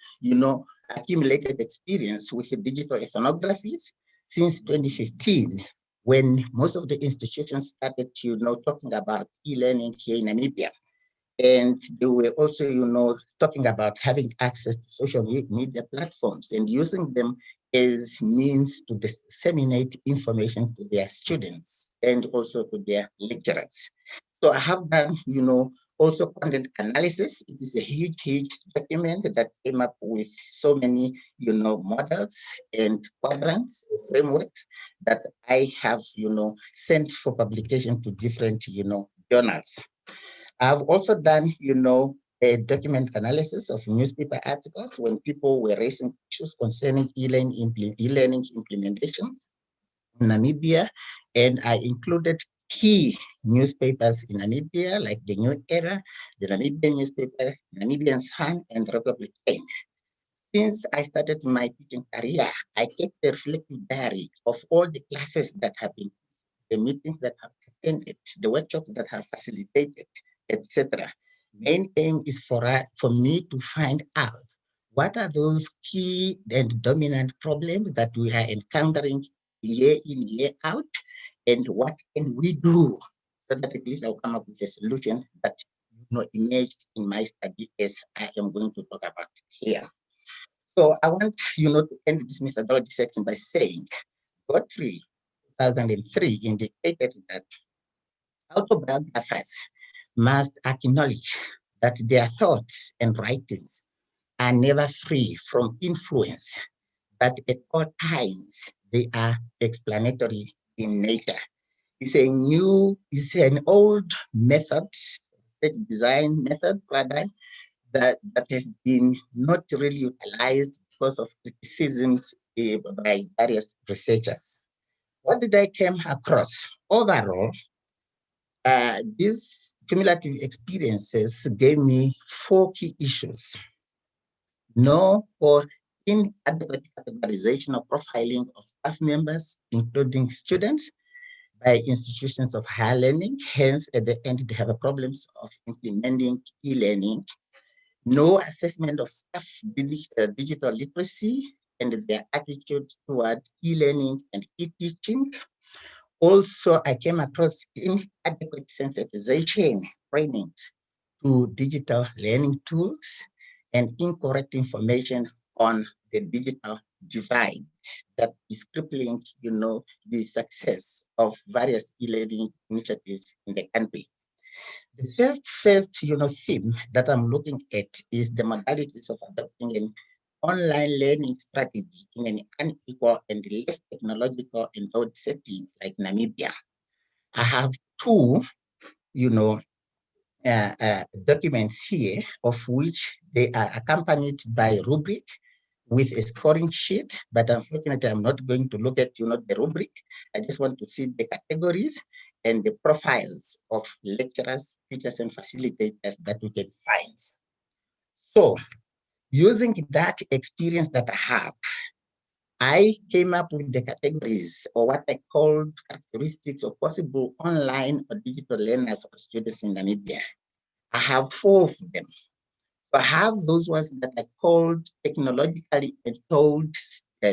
accumulated experience with the digital ethnographies since 2015, when most of the institutions started, talking about e-learning here in Namibia. And they were also, talking about having access to social media platforms and using them as means to disseminate information to their students and also to their lecturers. So I have done, Also content analysis. It is a huge document that came up with so many, models and quadrants, frameworks that I have, sent for publication to different, journals. I've also done, a document analysis of newspaper articles when people were raising issues concerning e-learning implementation in Namibia, and I included key newspapers in Namibia, like the New Era, the Namibian newspaper, Namibian Sun, and Republic. Since I started my teaching career, I kept a reflective diary of all the classes that have been, the meetings that have attended, the workshops that have facilitated, etc. Main aim is for me to find out what are those key and dominant problems that we are encountering year in, year out, and what can we do so that at least I'll come up with a solution that emerged in my study as I am going to talk about here. So I want to end this methodology section by saying Godfrey 2003 indicated that autobiographers must acknowledge that their thoughts and writings are never free from influence, but at all times they are explanatory in nature. It's an old method, design method paradigm that has been not really utilized because of criticisms by various researchers. What did I come across? Overall, these cumulative experiences gave me 4 key issues. No or inadequate categorization or profiling of staff members, including students, by institutions of higher learning. Hence, at the end, they have problems of implementing e-learning. No assessment of staff digital literacy and their attitude toward e-learning and e-teaching. Also, I came across inadequate sensitization trainings to digital learning tools and incorrect information on the digital divide that is crippling, the success of various e-learning initiatives in the country. The first theme that I'm looking at is the modalities of adopting an online learning strategy in an unequal and less technological endowed setting like Namibia. I have 2, documents here, of which they are accompanied by rubric with a scoring sheet, but unfortunately, I'm not going to look at the rubric. I just want to see the categories and the profiles of lecturers, teachers, and facilitators that we can find. So, using that experience that I have, I came up with the categories, or what I called characteristics of possible online or digital learners or students in Namibia. I have 4 of them. I have those ones that are called technologically endowed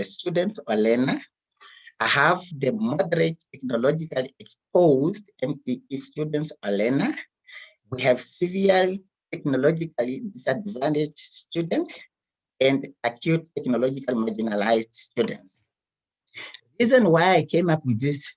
student or learner. I have the moderate technologically exposed MTE students or learner. We have severely technologically disadvantaged students and acute technological marginalized students. The reason why I came up with these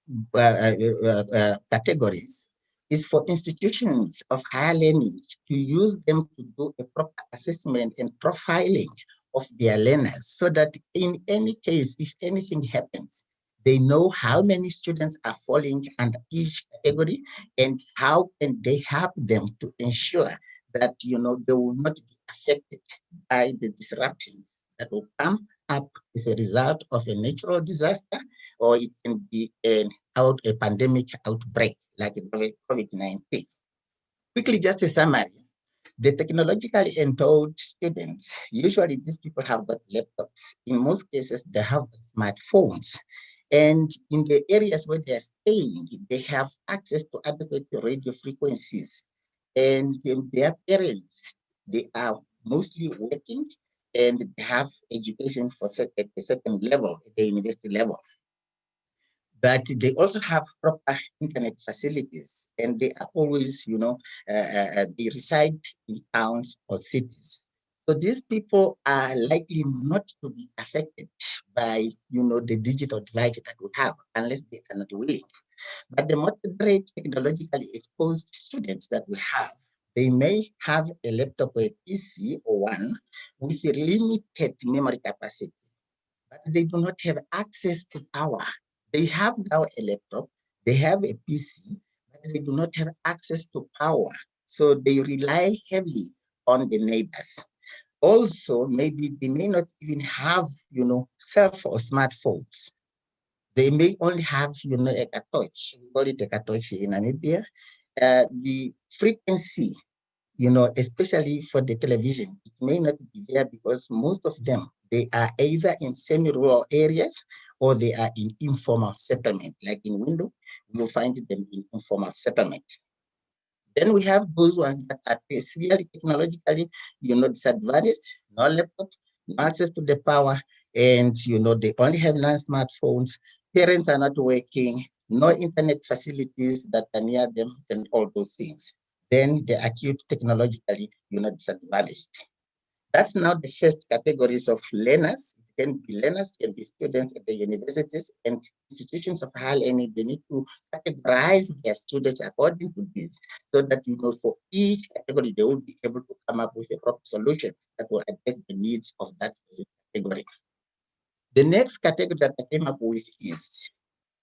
categories is for institutions of higher learning to use them to do a proper assessment and profiling of their learners so that in any case, if anything happens, they know how many students are falling under each category and how can they help them to ensure that they will not be affected by the disruptions that will come up as a result of a natural disaster, or it can be a pandemic outbreak like COVID-19. Quickly, just a summary. The technologically endowed students, usually these people have got laptops. In most cases, they have smartphones. And in the areas where they're staying, they have access to adequate radio frequencies. And their parents, they are mostly working and they have education at a certain level, at the university level. But they also have proper internet facilities, and they are always, they reside in towns or cities. So these people are likely not to be affected by, the digital divide that we have, unless they are not willing. But the moderate technologically exposed students that we have, They may have a laptop or a PC or one with a limited memory capacity, but they do not have access to power. They have now a laptop, they have a PC, but they do not have access to power. So they rely heavily on the neighbors. Also, maybe they may not even have, cell phone, smartphones. They may only have, a cartouche. We call it a cartouche in Namibia. The frequency, especially for the television, it may not be there because most of them, they are either in semi-rural areas or they are in informal settlement. Like in Window, you will find them in informal settlement. Then we have those ones that are severely technologically, disadvantaged, no laptop, no access to the power, and, they only have non-smartphones. Parents are not working, no internet facilities that are near them, and all those things. Then the acute technologically, disadvantaged. That's now the first categories of learners. It can be learners, can be students at the universities and institutions of higher learning. They need to categorize their students according to this, so that, for each category, they will be able to come up with a proper solution that will address the needs of that specific category. The next category that I came up with is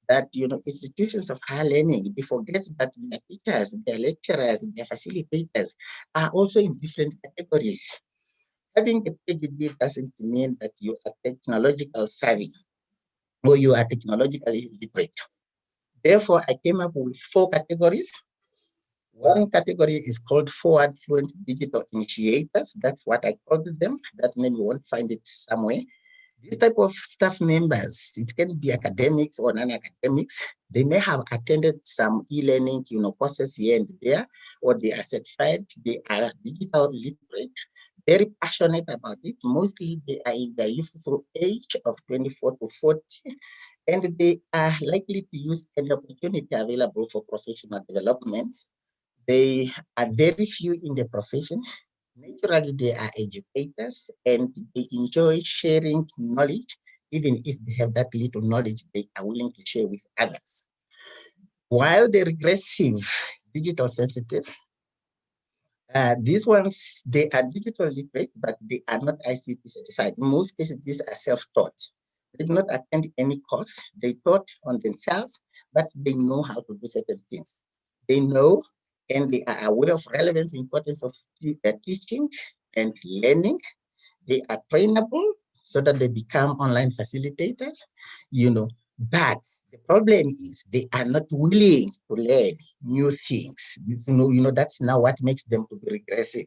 that, institutions of higher learning, they forget that their teachers, their lecturers, their facilitators are also in different categories. Having a PhD doesn't mean that you are technological savvy or you are technologically literate. Therefore, I came up with 4 categories. One category is called Forward Fluent Digital Initiators. That's what I called them. That name, you won't find it somewhere. This type of staff members, it can be academics or non-academics. They may have attended some e-learning, courses here and there, or they are certified. They are digital literate, very passionate about it. Mostly they are in the youthful age of 24 to 40, and they are likely to use any opportunity available for professional development. They are very few in the profession. Naturally, they are educators and they enjoy sharing knowledge. Even if they have that little knowledge, they are willing to share with others. While the regressive, digital sensitive, these ones, they are digital literate, but they are not ICT certified. In most cases, these are self-taught. They did not attend any course. They taught on themselves, but they know how to do certain things. They know and they are aware of relevance and importance of teaching and learning. They are trainable so that they become online facilitators, but the problem is they are not willing to learn new things. That's now what makes them to be regressive.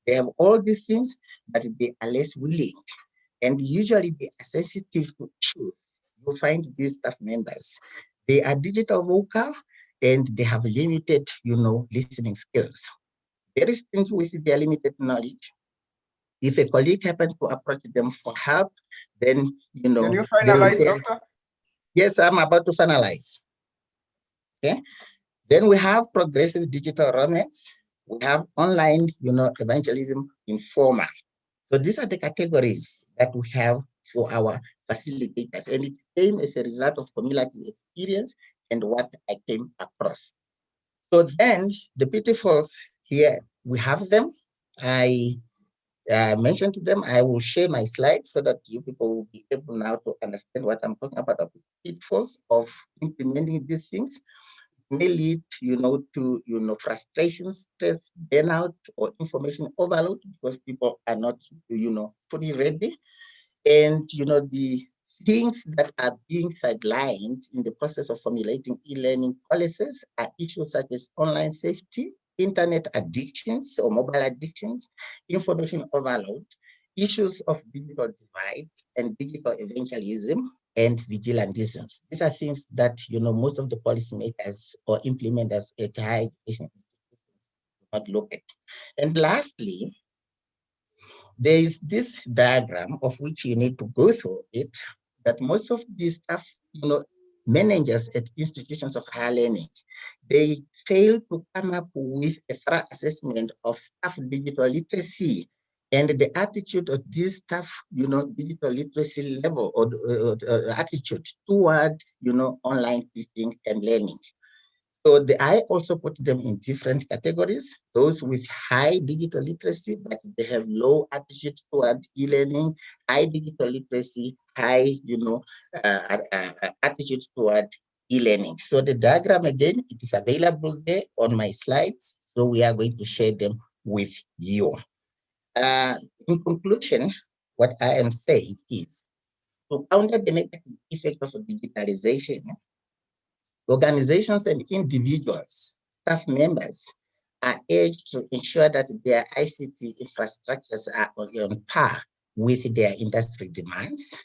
They have all these things, but they are less willing. And usually they are sensitive to truth. You'll find these staff members. They are digital vocal and they have limited, listening skills. Very strange with their limited knowledge. If a colleague happens to approach them for help, then, Can you they will finalize, say, Doctor? yes, I'm about to finalize. Okay. Then we have progressive digital romance. We have online, evangelism informal. So these are the categories that we have for our facilitators, and it came as a result of cumulative experience and what I came across. So then the pitfalls here, we have them. I mentioned to them. I will share my slides so that you people will be able now to understand what I'm talking about, the pitfalls of implementing these things. May lead, to, frustration, stress, burnout, or information overload because people are not, fully ready. And, the things that are being sidelined in the process of formulating e-learning policies are issues such as online safety, internet addictions or mobile addictions, information overload, issues of digital divide and digital evangelism, and vigilantism. These are things that, most of the policymakers or implementers at higher education institutions do not look at. And lastly, there is this diagram of which you need to go through it, that most of these staff, managers at institutions of higher learning, they fail to come up with a thorough assessment of staff digital literacy and the attitude of this staff, digital literacy level or attitude toward, online teaching and learning. So I also put them in different categories, those with high digital literacy, but they have low attitude toward e-learning, high digital literacy, high, attitude toward e-learning. So the diagram, again, it is available there on my slides. So we are going to share them with you. In conclusion, what I am saying is to counter the negative effect of digitalization, organizations and individuals, staff members are urged to ensure that their ICT infrastructures are on par with their industry demands.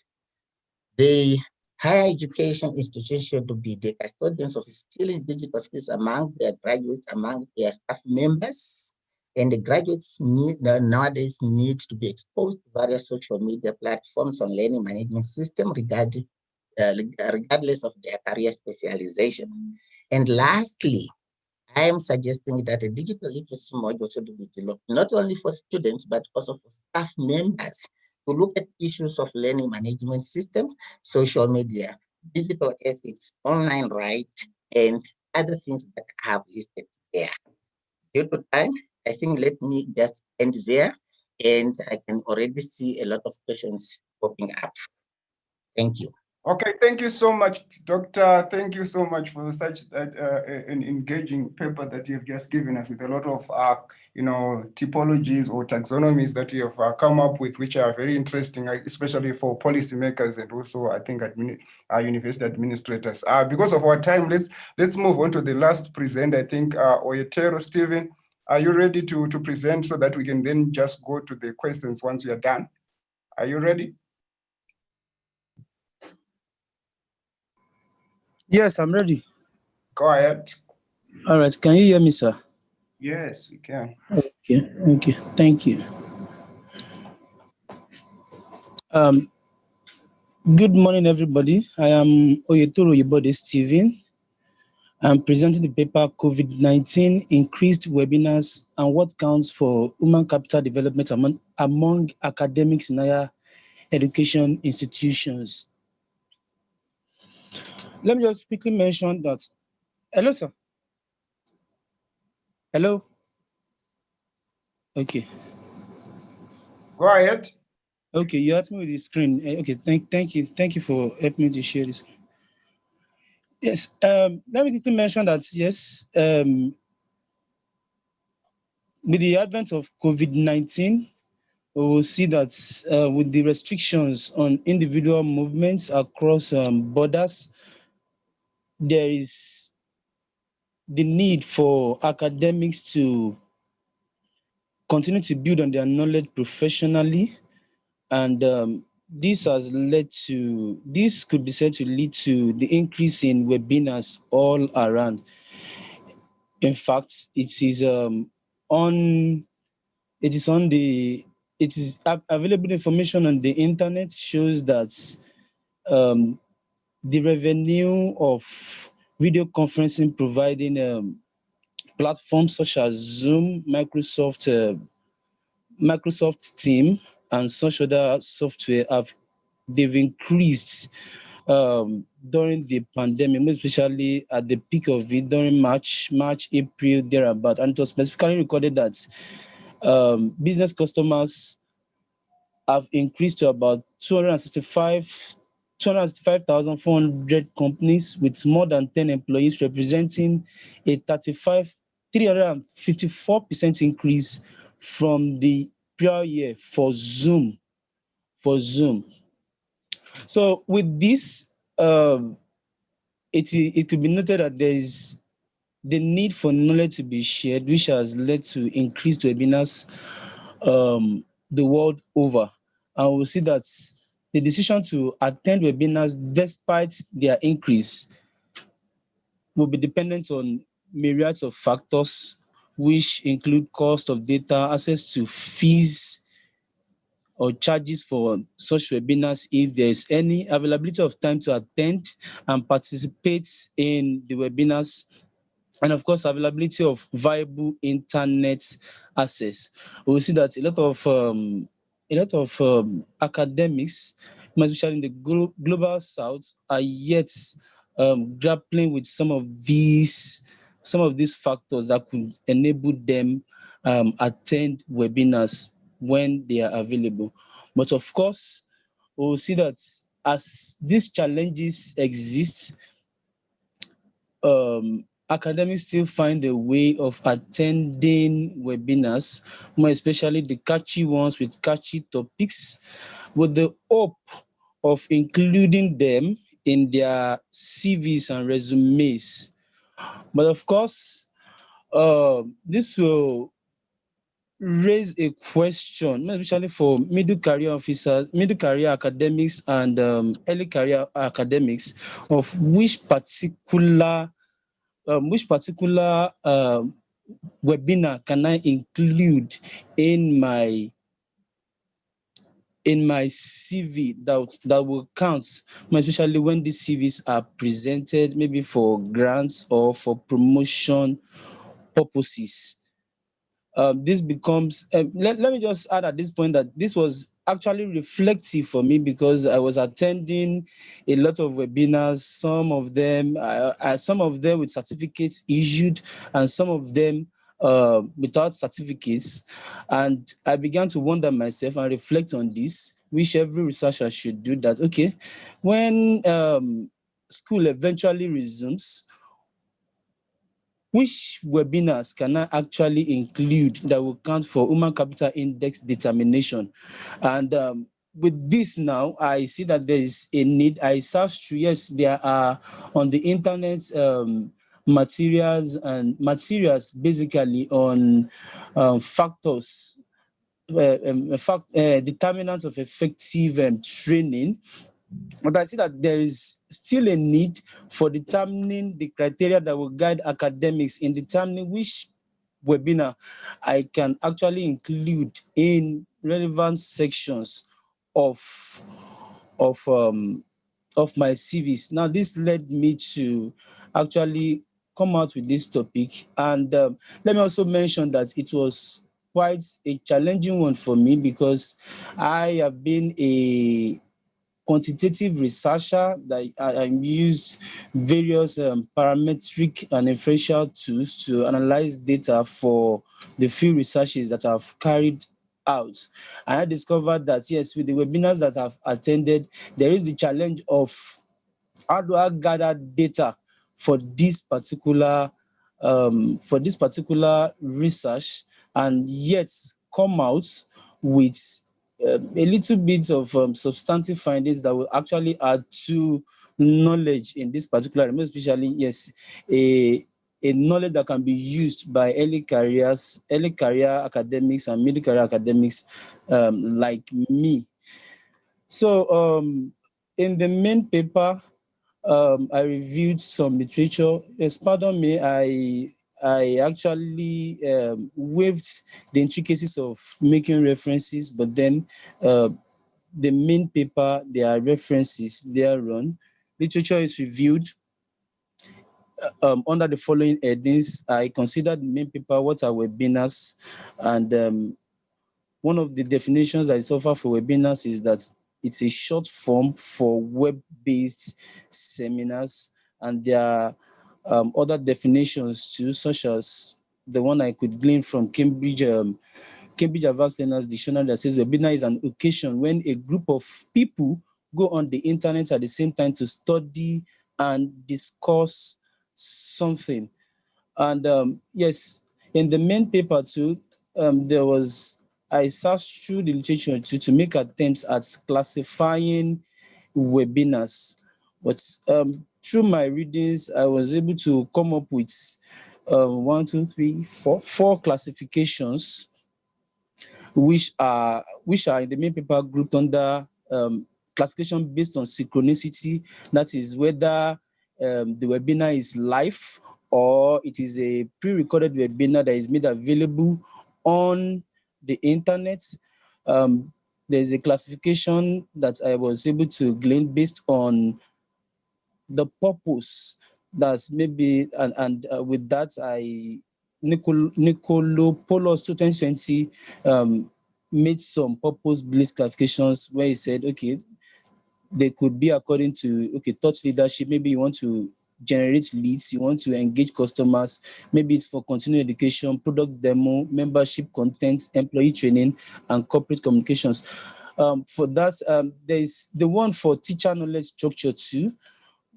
The higher education institutions should be the custodians of instilling digital skills among their graduates, among their staff members. And the graduates nowadays need to be exposed to various social media platforms on learning management system regardless of their career specialization. And lastly, I am suggesting that a digital literacy module should be developed not only for students, but also for staff members to look at issues of learning management system, social media, digital ethics, online rights, and other things that I have listed there. Due to time, I think let me just end there, and I can already see a lot of questions popping up. Thank you. Okay, thank you so much, Doctor. Thank you so much for such an engaging paper that you've just given us with a lot of, typologies or taxonomies that you have come up with, which are very interesting, especially for policymakers and also, I think, university administrators. Because of our time, let's move on to the last present. I think Oyetero Stephen, are you ready to present so that we can then just go to the questions once we are done? Are you ready? Yes, I'm ready. Go ahead. All right. Can you hear me, sir? Yes, we can. Okay. Thank you. Good morning, everybody. I am Oyetoro Yebode Stephen. I'm presenting the paper COVID-19 Increased Webinars and What Counts for Human Capital Development among Academics in Higher Education Institutions. Let me just quickly mention that. Hello, sir. Hello. Okay. Go ahead. Okay, you helped me with the screen. Okay, thank you. Thank you for helping me to share this. Yes, let me quickly mention that, yes, with the advent of COVID-19, we will see that with the restrictions on individual movements across borders, there is the need for academics to continue to build on their knowledge professionally, and this could be said to lead to the increase in webinars all around. In fact, it is available information on the internet shows that the revenue of video conferencing providing platforms such as Zoom, Microsoft Teams, and such other software they've increased during the pandemic, especially at the peak of it during March, April, thereabout. And it was specifically recorded that business customers have increased to about 265,400 companies with more than 10 employees, representing a 354% increase from the prior year for Zoom. So with this, it could be noted that there is the need for knowledge to be shared, which has led to increased webinars the world over. And we'll see that the decision to attend webinars, despite their increase, will be dependent on myriads of factors, which include cost of data, access to fees or charges for such webinars, if there is any, availability of time to attend and participate in the webinars, and of course, availability of viable internet access. We will see that a lot of academics, especially in the global south, are yet grappling with some of these some of these factors that could enable them attend webinars when they are available. But of course, we'll see that as these challenges exist, academics still find a way of attending webinars, more especially the catchy ones with catchy topics, with the hope of including them in their CVs and resumes. But of course, this will raise a question, especially for middle career officers, middle career academics, and early career academics, of which particular webinar can I include in my CV that will count, especially when these CVs are presented maybe for grants or for promotion purposes. This becomes, let me just add at this point that this was actually reflective for me because I was attending a lot of webinars, some of them with certificates issued and some of them without certificates. And I began to wonder myself and reflect on this, which every researcher should do, that, okay, when school eventually resumes, which webinars can I actually include that will count for human capital index determination? And with this now, I see that there is a need. I searched through, yes, there are on the internet materials basically on factors, determinants of effective training. But I see that there is still a need for determining the criteria that will guide academics in determining which webinar I can actually include in relevant sections of my CVs. Now, this led me to actually come out with this topic. And let me also mention that it was quite a challenging one for me because I have been a quantitative researcher that I use various parametric and inferential tools to analyze data for the few researches that I've carried out. And I discovered that, yes, with the webinars that I've attended, there is the challenge of how do I gather data for this particular research and yet come out with a little bit of substantive findings that will actually add to knowledge in this particular, especially, yes, a knowledge that can be used by early career academics and middle career academics like me. So in the main paper, I reviewed some literature. Yes, pardon me, I actually waived the intricacies of making references, but then the main paper, there are references thereon. Literature is reviewed under the following headings. I considered the main paper, what are webinars, and one of the definitions I offer for webinars is that it's a short form for web-based seminars, and there are other definitions too, such as the one I could glean from Cambridge Advanced Learners Dictionary that says webinar is an occasion when a group of people go on the internet at the same time to study and discuss something. And yes, in the main paper too, I searched through the literature to make attempts at classifying webinars. But through my readings, I was able to come up with four classifications, which are in the main paper grouped under classification based on synchronicity. That is whether the webinar is live or it is a pre-recorded webinar that is made available on the internet. There's a classification that I was able to glean based on the purpose. That's maybe, and with that, Nicolopoulos 2020 made some purpose-based classifications where he said, okay, they could be according to, okay, thought leadership. Maybe you want to generate leads, you want to engage customers. Maybe it's for continuing education, product demo, membership content, employee training, and corporate communications. For that, there is the one for teacher knowledge structure too,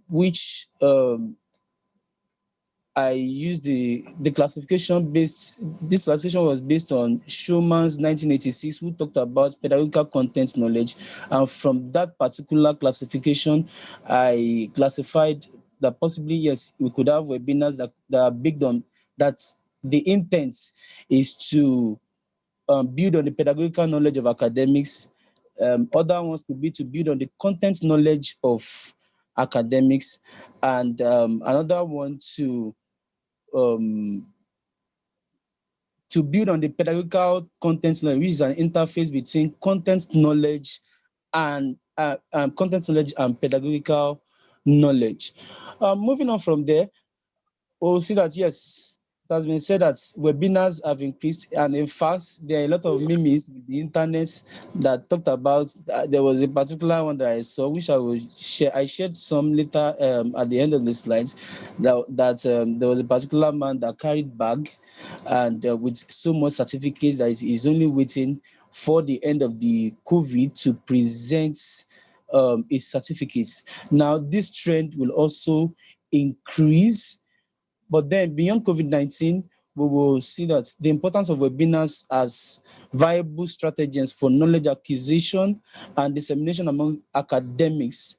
which I used the classification based. This classification was based on Schumann's 1986, who talked about pedagogical content knowledge. And from that particular classification, I classified that possibly, yes, we could have webinars that are big on that. The intent is to build on the pedagogical knowledge of academics. Other ones could be to build on the content knowledge of academics, and another one um, to build on the pedagogical content knowledge, which is an interface between content knowledge and pedagogical knowledge. Moving on from there, we'll see that yes, it has been said that webinars have increased, and in fact, there are a lot of memes with the internet that talked about. There was a particular one that I saw, which I will share. I shared some later at the end of the slides. That there was a particular man that carried bag, and with so much certificates that he's only waiting for the end of the COVID to present his certificates. Now, this trend will also increase, but then beyond COVID-19, we will see that the importance of webinars as viable strategies for knowledge acquisition and dissemination among academics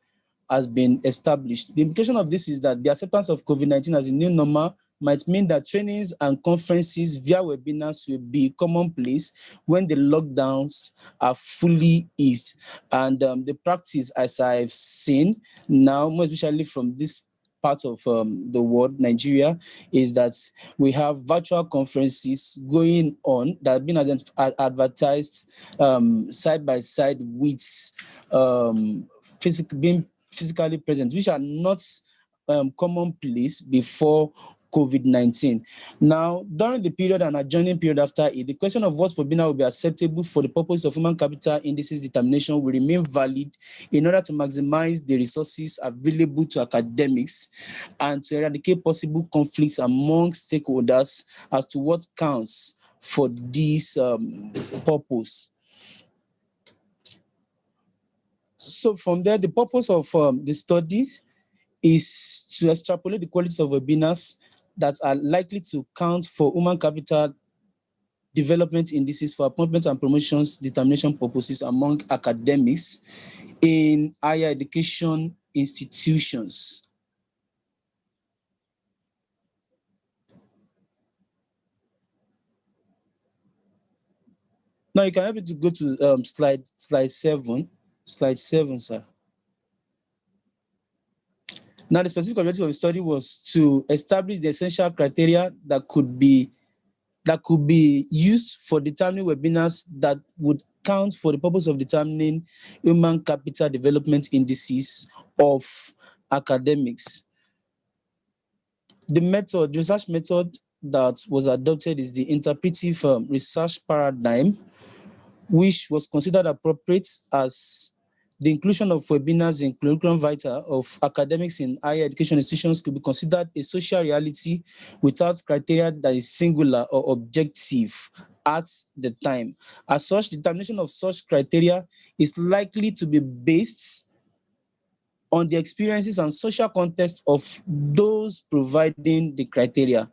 has been established. The implication of this is that the acceptance of COVID-19 as a new normal might mean that trainings and conferences via webinars will be commonplace when the lockdowns are fully eased. And the practice, as I've seen now, more especially from this part of the world, Nigeria, is that we have virtual conferences going on that have been advertised side by side with being physically present, which are not commonplace before COVID-19. Now, during the period and adjoining period after it, the question of what webinar will be acceptable for the purpose of human capital indices determination will remain valid in order to maximize the resources available to academics and to eradicate possible conflicts among stakeholders as to what counts for this purpose. So from there, the purpose of the study is to extrapolate the qualities of webinars that are likely to count for human capital development indices for appointment and promotions determination purposes among academics in higher education institutions. Now you can help me to go to slide 7. Slide 7, sir. Now, the specific objective of the study was to establish the essential criteria that could be used for determining webinars that would count for the purpose of determining human capital development indices of academics. The research method that was adopted is the interpretive research paradigm, which was considered appropriate as the inclusion of webinars in curriculum vitae of academics in higher education institutions could be considered a social reality without criteria that is singular or objective at the time. As such, determination of such criteria is likely to be based on the experiences and social context of those providing the criteria.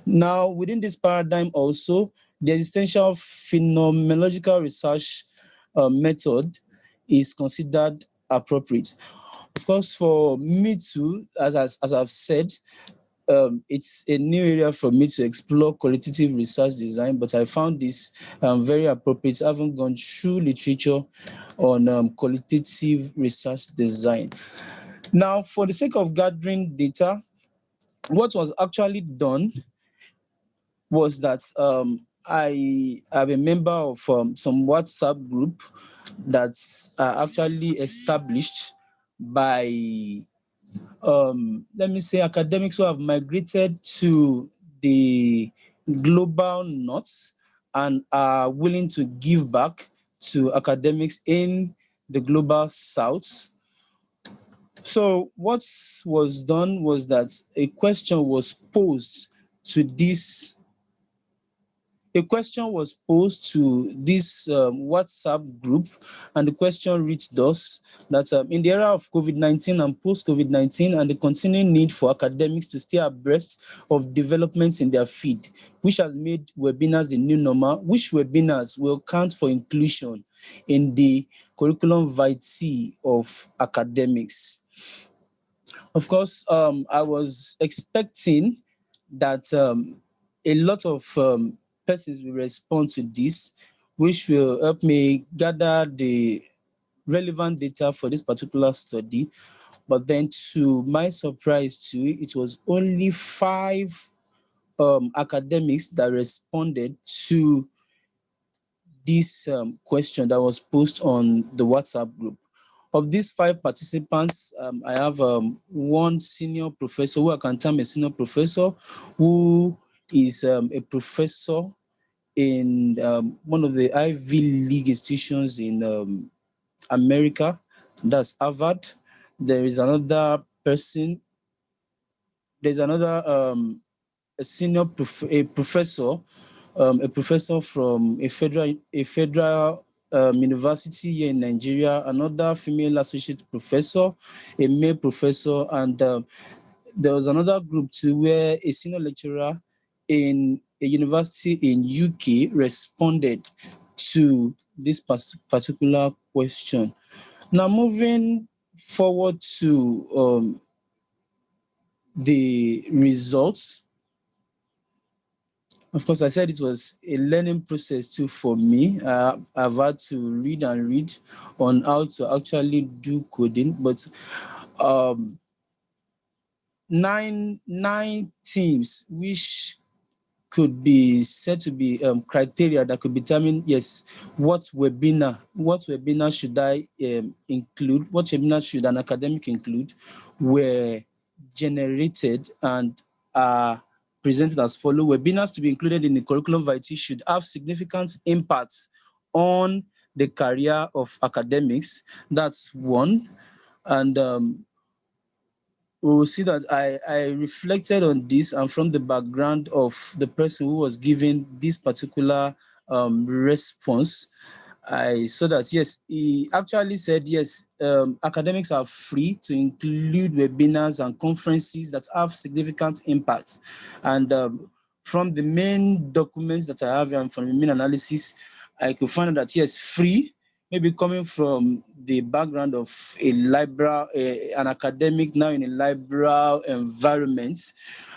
Now, within this paradigm also, the existential phenomenological research method is considered appropriate. Of course, for me too, as I've said, it's a new area for me to explore qualitative research design, but I found this very appropriate. I haven't gone through literature on qualitative research design. Now, for the sake of gathering data, what was actually done was that I am a member of some WhatsApp group that's actually established by, let me say, academics who have migrated to the global north and are willing to give back to academics in the global south. So what was done was that a question was posed to this WhatsApp group, and the question reached us that in the era of COVID-19 and post-COVID-19 and the continuing need for academics to stay abreast of developments in their field, which has made webinars the new normal, which webinars will count for inclusion in the curriculum vitae of academics? Of course, I was expecting that a lot of persons will respond to this, which will help me gather the relevant data for this particular study. But then, to my surprise too, it was only 5 academics that responded to this question that was posted on the WhatsApp group. Of these 5 participants, I have one senior professor who I can term a senior professor, who is a professor in one of the Ivy League institutions in America, that's Harvard. There is another person, there's another a senior professor, a professor from a federal university here in Nigeria, another female associate professor, a male professor, and there was another group too where a senior lecturer in a university in UK responded to this particular question. Now, moving forward to the results. Of course, I said it was a learning process too for me. I've had to read and read on how to actually do coding, but nine teams which could be said to be criteria that could determine, yes, what webinar should I include, what webinar should an academic include, were generated and are presented as follow. Webinars to be included in the curriculum vitae should have significant impacts on the career of academics. That's one. And we will see that I reflected on this, and from the background of the person who was giving this particular response, I saw that, yes, he actually said, yes, academics are free to include webinars and conferences that have significant impact. And from the main documents that I have and from the main analysis, I could find out that, yes, free, maybe coming from the background of a liberal, an academic now in a liberal environment,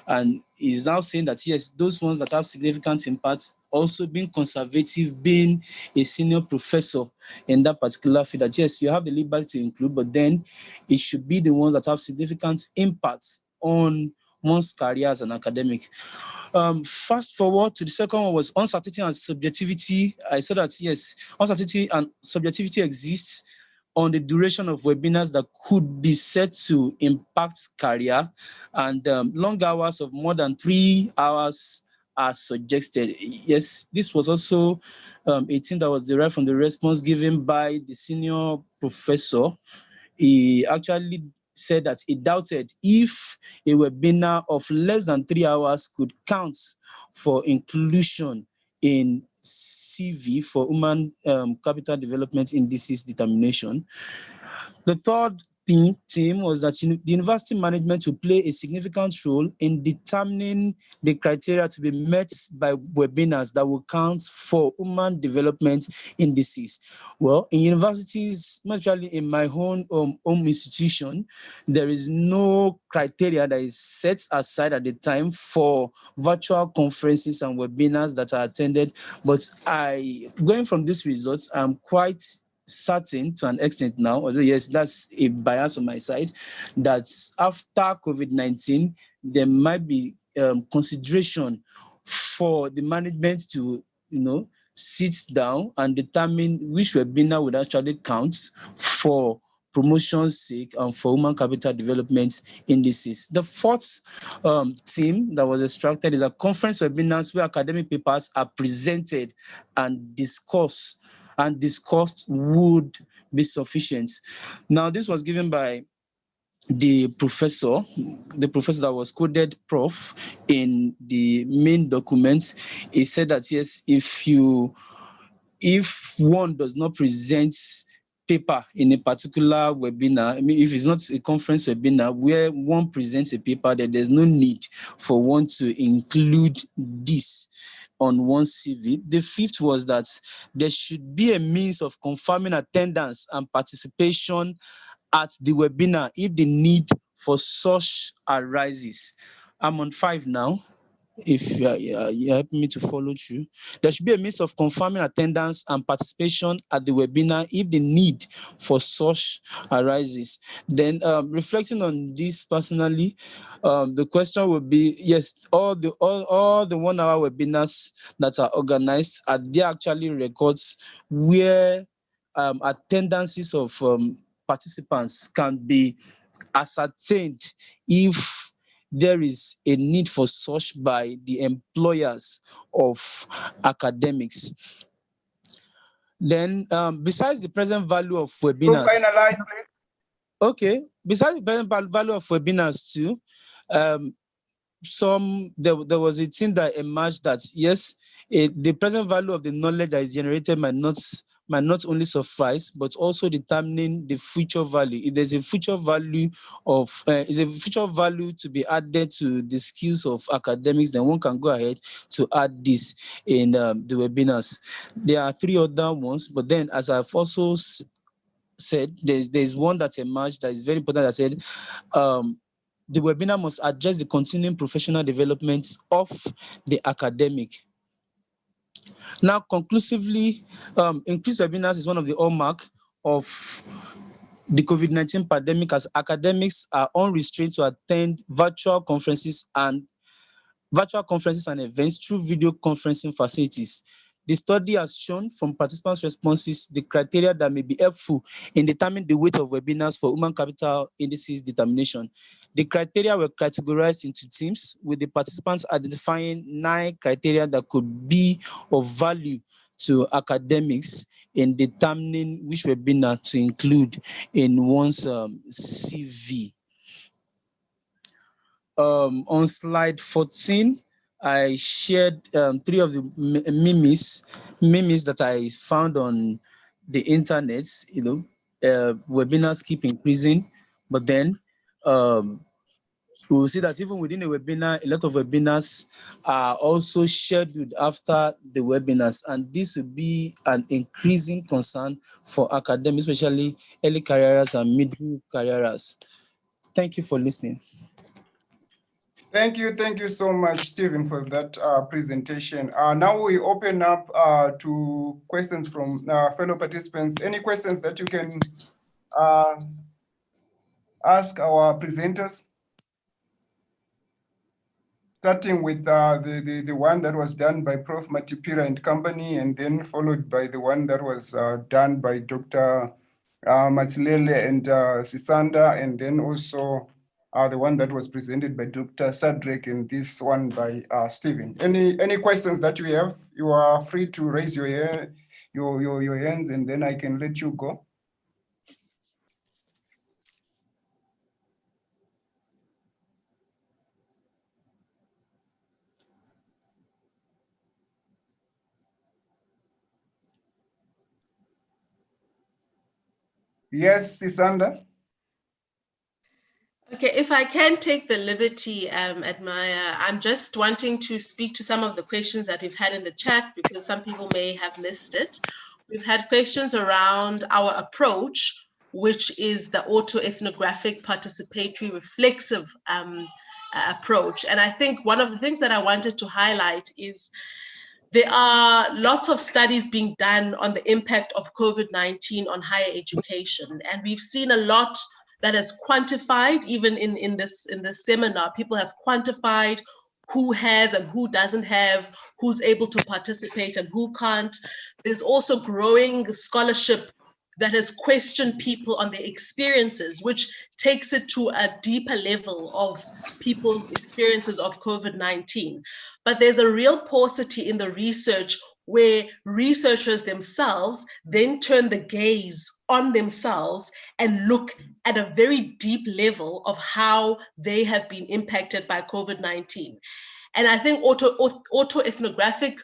and is now saying that, yes, those ones that have significant impact, also being conservative, being a senior professor in that particular field, that yes, you have the liberty to include, but then it should be the ones that have significant impacts on one's career as an academic. Fast forward to the second one was uncertainty and subjectivity. I saw that, yes, uncertainty and subjectivity exists on the duration of webinars that could be said to impact career, and long hours of more than 3 hours are suggested. Yes, this was also a thing that was derived from the response given by the senior professor. He actually said that he doubted if a webinar of less than 3 hours could count for inclusion in CV for human capital development indices determination. The third theme was that the university management will play a significant role in determining the criteria to be met by webinars that will count for human development indices. Well, in universities, especially in my own home institution, there is no criteria that is set aside at the time for virtual conferences and webinars that are attended. But going from these results, I'm quite certain to an extent now, although yes, that's a bias on my side, that after COVID-19, there might be consideration for the management to, sit down and determine which webinar would actually count for promotion's sake and for human capital development indices. The fourth theme that was extracted is a conference webinars where academic papers are presented and discussed would be sufficient. Now, this was given by the professor that was coded prof in the main documents. He said that yes, if one does not present paper in a particular webinar, I mean, if it's not a conference webinar where one presents a paper, then there's no need for one to include this on one's CV. The fifth was that there should be a means of confirming attendance and participation at the webinar if the need for such arises. I'm on 5 now. If you help me to follow through, there should be a means of confirming attendance and participation at the webinar if the need for such arises. Then reflecting on this personally, the question would be, yes, all the 1-hour webinars that are organized, are there actually records where attendances of participants can be ascertained if there is a need for such by the employers of academics. Then, besides the present value of To webinars, finalize, please. okay, besides the present value of webinars too, there was a thing that emerged that yes, the present value of the knowledge that is generated might not only suffice, but also determining the future value. If there's a future value to be added to the skills of academics, then one can go ahead to add this in the webinars. There are 3 other ones, but then as I've also said, there's one that emerged that is very important. I said, the webinar must address the continuing professional development of the academic. Now, conclusively, increased webinars is one of the hallmark of the COVID-19 pandemic, as academics are unrestrained to attend virtual conferences and events through video conferencing facilities. The study has shown from participants' responses the criteria that may be helpful in determining the weight of webinars for human capital indices determination. The criteria were categorized into teams, with the participants identifying 9 criteria that could be of value to academics in determining which webinar to include in one's CV. On slide 14, I shared 3 of the memes that I found on the internet. Webinars keep increasing, but then we will see that even within a webinar, a lot of webinars are also scheduled after the webinars, and this will be an increasing concern for academics, especially early careers and middle careers. Thank you for listening. Thank you so much, Stephen, for that presentation. Now we open up to questions from fellow participants. Any questions that you can ask our presenters? Starting with the one that was done by Prof. Matipira and company, and then followed by the one that was done by Dr. Matsilele and Sisanda, and then also the one that was presented by Dr. Sadrek, and this one by Stephen. Any questions that you have, you are free to raise your hands, and then I can let you go. Yes, Sisanda. Okay, if I can take the liberty, Admire, I'm just wanting to speak to some of the questions that we've had in the chat, because some people may have missed it. We've had questions around our approach, which is the auto-ethnographic participatory reflexive approach. And I think one of the things that I wanted to highlight is there are lots of studies being done on the impact of COVID-19 on higher education. And we've seen a lot that is quantified, even in this seminar. People have quantified who has and who doesn't have, who's able to participate and who can't. There's also growing scholarship that has questioned people on their experiences, which takes it to a deeper level of people's experiences of COVID-19. But there's a real paucity in the research where researchers themselves then turn the gaze on themselves and look at a very deep level of how they have been impacted by COVID-19. And I think autoethnographic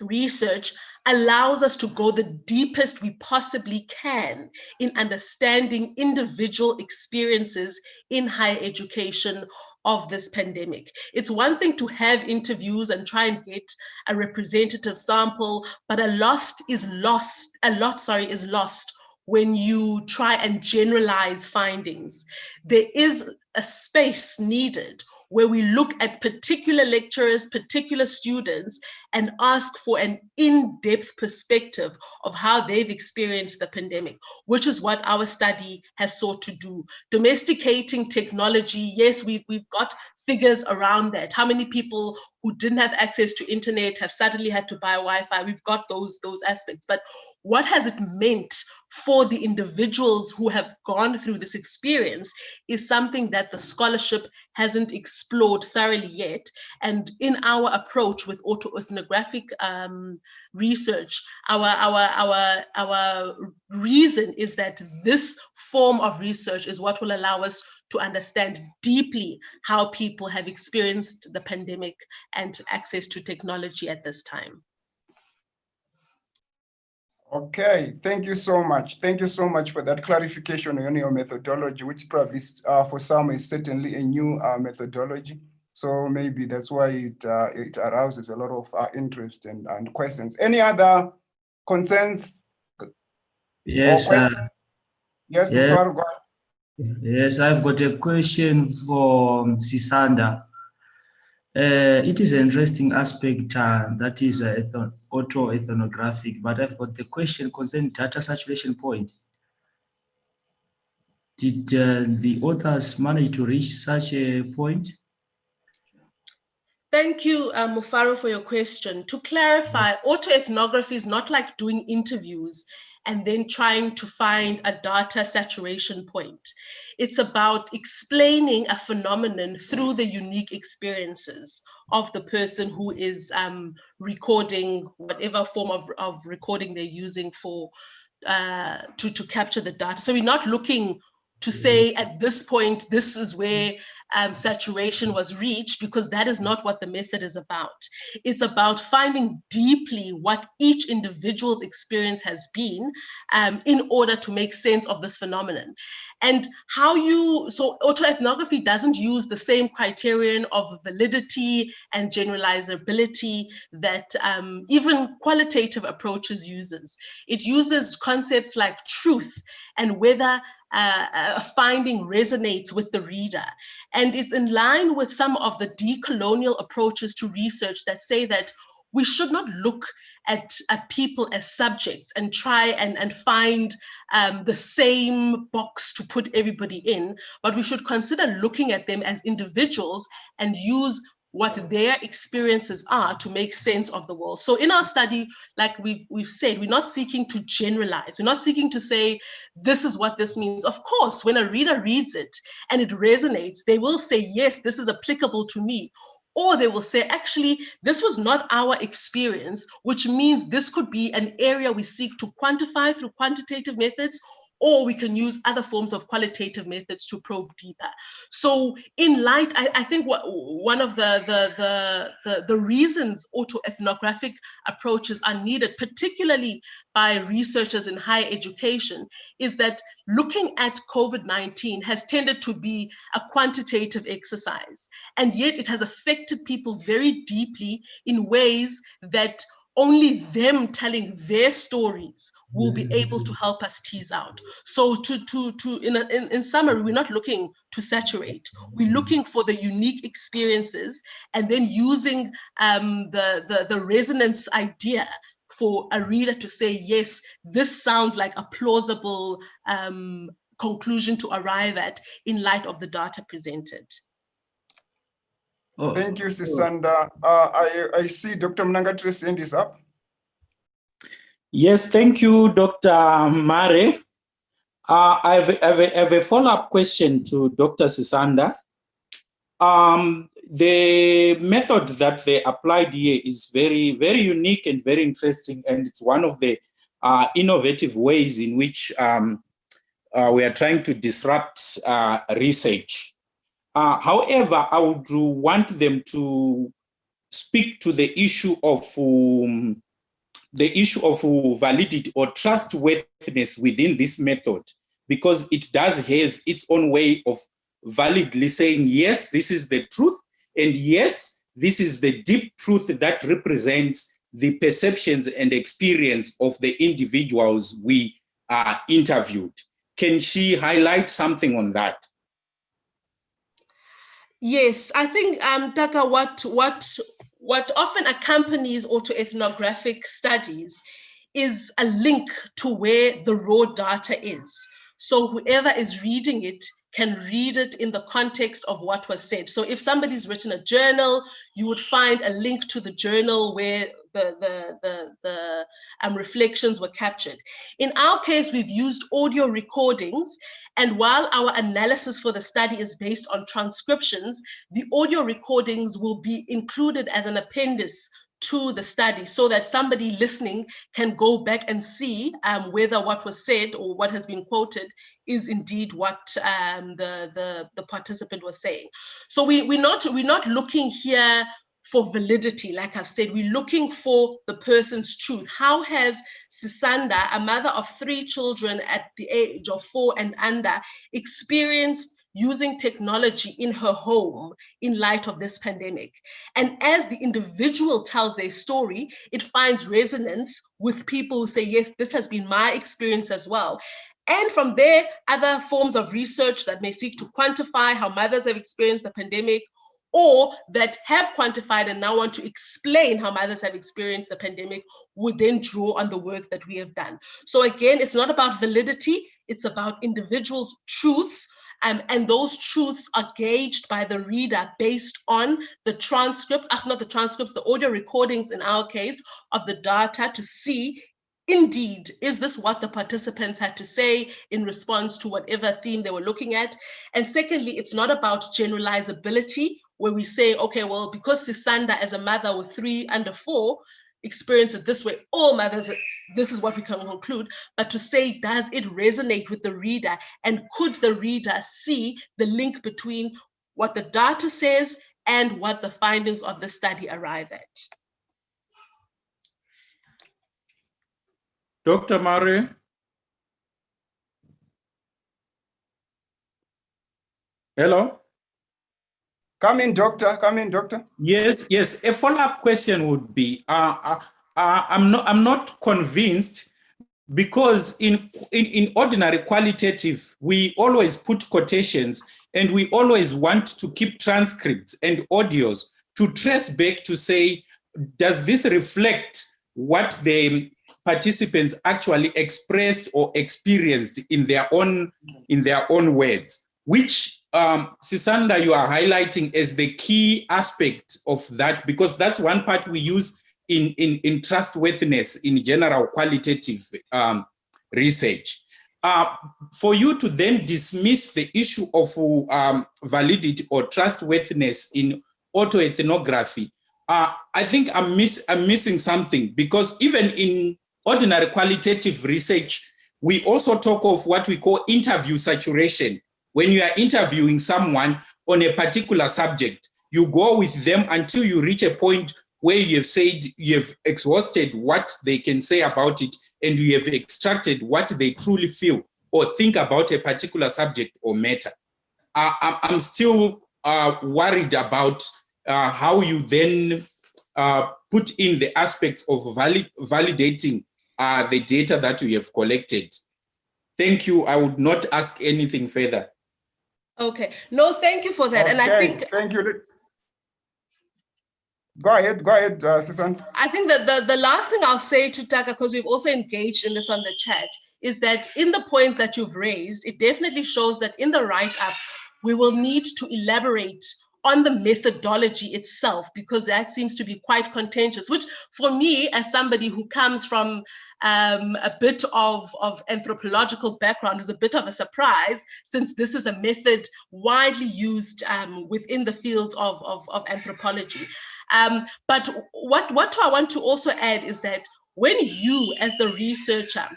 research allows us to go the deepest we possibly can in understanding individual experiences in higher education of this pandemic. It's one thing to have interviews and try and get a representative sample, but a lot is lost when you try and generalize findings. There is a space needed where we look at particular lecturers, particular students, and ask for an in-depth perspective of how they've experienced the pandemic, which is what our study has sought to do. Domesticating technology, yes, we've got figures around that. How many people who didn't have access to internet have suddenly had to buy Wi-Fi? We've got those aspects. But what has it meant for the individuals who have gone through this experience is something that the scholarship hasn't explored thoroughly yet. And in our approach with autoethnographic research, our reason is that this form of research is what will allow us to understand deeply how people have experienced the pandemic and access to technology at this time. Okay, thank you so much. Thank you so much for that clarification on your methodology, which probably for some is certainly a new methodology. So maybe that's why it arouses a lot of interest and questions. Any other concerns? Yes. Yes, yes, Mufaro, go ahead. yes, I've got a question for Sisanda. It is an interesting aspect that is autoethnographic, but I've got the question concerning data saturation point. Did the authors manage to reach such a point? Thank you, Mufaro, for your question. To clarify, autoethnography is not like doing interviews and then trying to find a data saturation point. It's about explaining a phenomenon through the unique experiences of the person who is recording whatever form of recording they're using for to capture the data. So we're not looking to say at this point, this is where saturation was reached, because that is not what the method is about. It's about finding deeply what each individual's experience has been in order to make sense of this phenomenon. And so autoethnography doesn't use the same criterion of validity and generalizability that even qualitative approaches uses. It uses concepts like truth and whether a finding resonates with the reader. And it's in line with some of the decolonial approaches to research that say that we should not look at people as subjects and try and find the same box to put everybody in, but we should consider looking at them as individuals and use what their experiences are to make sense of the world. So in our study, like we've said, we're not seeking to generalize. We're not seeking to say, this is what this means. Of course, when a reader reads it and it resonates, they will say, yes, this is applicable to me. Or they will say, actually, this was not our experience, which means this could be an area we seek to quantify through quantitative methods, or we can use other forms of qualitative methods to probe deeper. So in light, I think one of the reasons autoethnographic approaches are needed, particularly by researchers in higher education, is that looking at COVID-19 has tended to be a quantitative exercise, and yet it has affected people very deeply in ways that only them telling their stories will be able to help us tease out. So in summary, we're not looking to saturate. We're looking for the unique experiences and then using the resonance idea for a reader to say, yes, this sounds like a plausible conclusion to arrive at in light of the data presented. Thank you, Sisanda. I see Dr. Mnangatri's hand is up. Yes, thank you, Dr. Mare. I have a follow-up question to Dr. Sisanda. The method that they applied here is very, very unique and very interesting, and it's one of the innovative ways in which we are trying to disrupt research. However, I would want them to speak to the issue of validity or trustworthiness within this method, because it does has its own way of validly saying, yes, this is the truth, and yes, this is the deep truth that represents the perceptions and experience of the individuals we interviewed. Can she highlight something on that? Yes, I think, Taka, what often accompanies autoethnographic studies is a link to where the raw data is. So whoever is reading it can read it in the context of what was said. So if somebody's written a journal, you would find a link to the journal where the reflections were captured. In our case, we've used audio recordings, and while our analysis for the study is based on transcriptions, the audio recordings will be included as an appendix to the study so that somebody listening can go back and see whether what was said or what has been quoted is indeed what the participant was saying. So we're not looking here for validity. Like I've said, we're looking for the person's truth. How has Sisanda, a mother of 3 children at the age of 4 and under, experienced using technology in her home in light of this pandemic? And as the individual tells their story, it finds resonance with people who say, yes, this has been my experience as well. And from there, other forms of research that may seek to quantify how mothers have experienced the pandemic, or that have quantified and now want to explain how mothers have experienced the pandemic, would then draw on the work that we have done. So again, it's not about validity, it's about individuals' truths, and those truths are gauged by the reader based on the transcripts, not the transcripts, the audio recordings in our case, of the data to see, indeed, is this what the participants had to say in response to whatever theme they were looking at? And secondly, it's not about generalizability, where we say, okay, well, because Sisanda as a mother with 3 under 4 experience it this way, all mothers, this is what we can conclude, but to say, does it resonate with the reader? And could the reader see the link between what the data says and what the findings of the study arrive at? Dr. Murray? Hello? Come in, doctor. Come in, doctor. Yes. A follow-up question would be, I'm not convinced, because in ordinary qualitative, we always put quotations and we always want to keep transcripts and audios to trace back to say, does this reflect what the participants actually expressed or experienced in their own words, which Sisanda, you are highlighting as the key aspect of that, because that's one part we use in trustworthiness in general qualitative research. For you to then dismiss the issue of validity or trustworthiness in autoethnography, I think I'm missing something, because even in ordinary qualitative research, we also talk of what we call interview saturation. When you are interviewing someone on a particular subject, you go with them until you reach a point where you have said, you have exhausted what they can say about it, and you have extracted what they truly feel or think about a particular subject or matter. I'm still worried about how you then put in the aspects of validating the data that you have collected. Thank you. I would not ask anything further. Okay. No, thank you for that. Okay, and I think, thank you. Go ahead, Susan. I think that the last thing I'll say to Taka, because we've also engaged in this on the chat, is that in the points that you've raised, it definitely shows that in the write-up, we will need to elaborate on the methodology itself, because that seems to be quite contentious, which for me, as somebody who comes from a bit of anthropological background, is a bit of a surprise, since this is a method widely used within the fields of anthropology. But what I want to also add is that when you, as the researcher,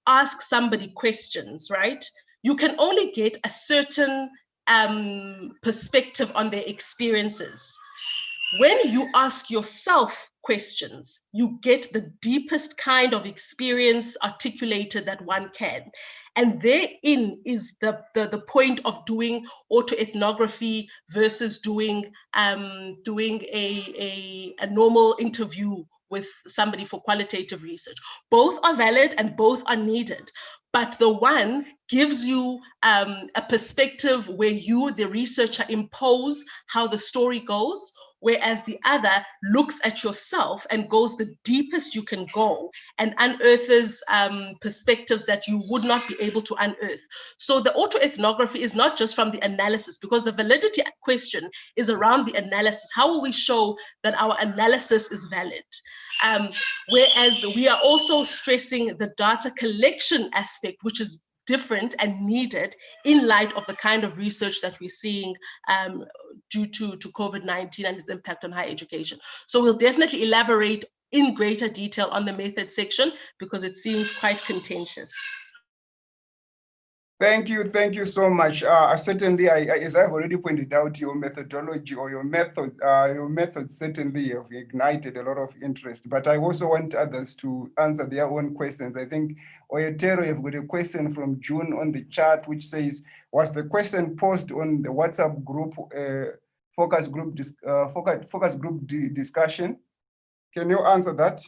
ask somebody questions, right, you can only get a certain perspective on their experiences. When you ask yourself questions, you get the deepest kind of experience articulated that one can. And therein is the point of doing autoethnography versus doing a normal interview with somebody for qualitative research. Both are valid and both are needed. But the one gives you a perspective where you, the researcher, impose how the story goes, whereas the other looks at yourself and goes the deepest you can go and unearths perspectives that you would not be able to unearth. So the autoethnography is not just from the analysis, because the validity question is around the analysis. How will we show that our analysis is valid? Whereas we are also stressing the data collection aspect, which is different and needed in light of the kind of research that we're seeing due to COVID-19 and its impact on higher education. So we'll definitely elaborate in greater detail on the method section because it seems quite contentious. Thank you so much. Certainly, as I've already pointed out, your methodology or your method certainly have ignited a lot of interest. But I also want others to answer their own questions. I think Oyetero, you've got a question from June on the chat, which says, was the question posted on the WhatsApp group, focus group discussion? Can you answer that?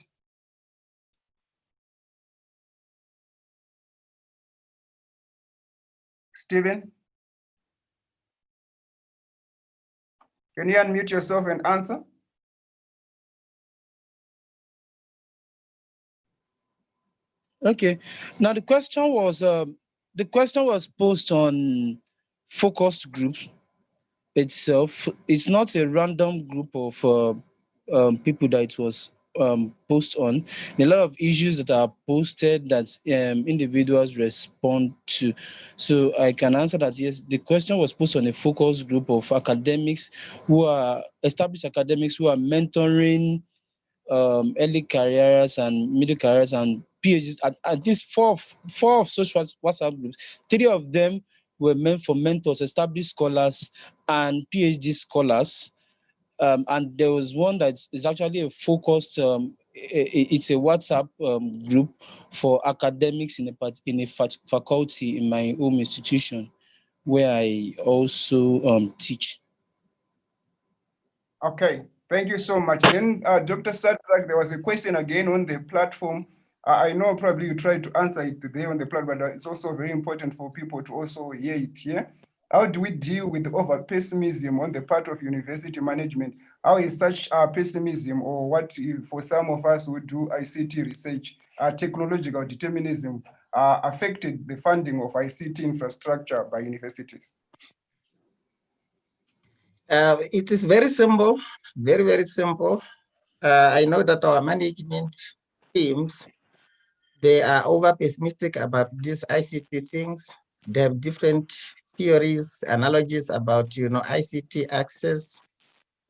Stephen? Can you unmute yourself and answer? Okay. Now the question was posed on focus groups itself. It's not a random group of people that it was posted on. A lot of issues that are posted that individuals respond to. So I can answer that yes, the question was posted on a focus group of academics who are established academics who are mentoring early careers and middle careers and PhDs. At least four of social WhatsApp groups. 3 of them were meant for mentors, established scholars, and PhD scholars. And there was one that is actually a focused. It's a WhatsApp group for academics in a faculty in my home institution, where I also teach. Okay, thank you so much. Then, Dr. Sadrak, there was a question again on the platform. I know probably you tried to answer it today on the platform, but it's also very important for people to also hear it here. How do we deal with over-pessimism on the part of university management? How is such pessimism, or what for some of us who do ICT research, technological determinism, affected the funding of ICT infrastructure by universities? It is very simple, very, very simple. I know that our management teams, they are over pessimistic about these ICT things. They have different theories, analogies about, ICT access,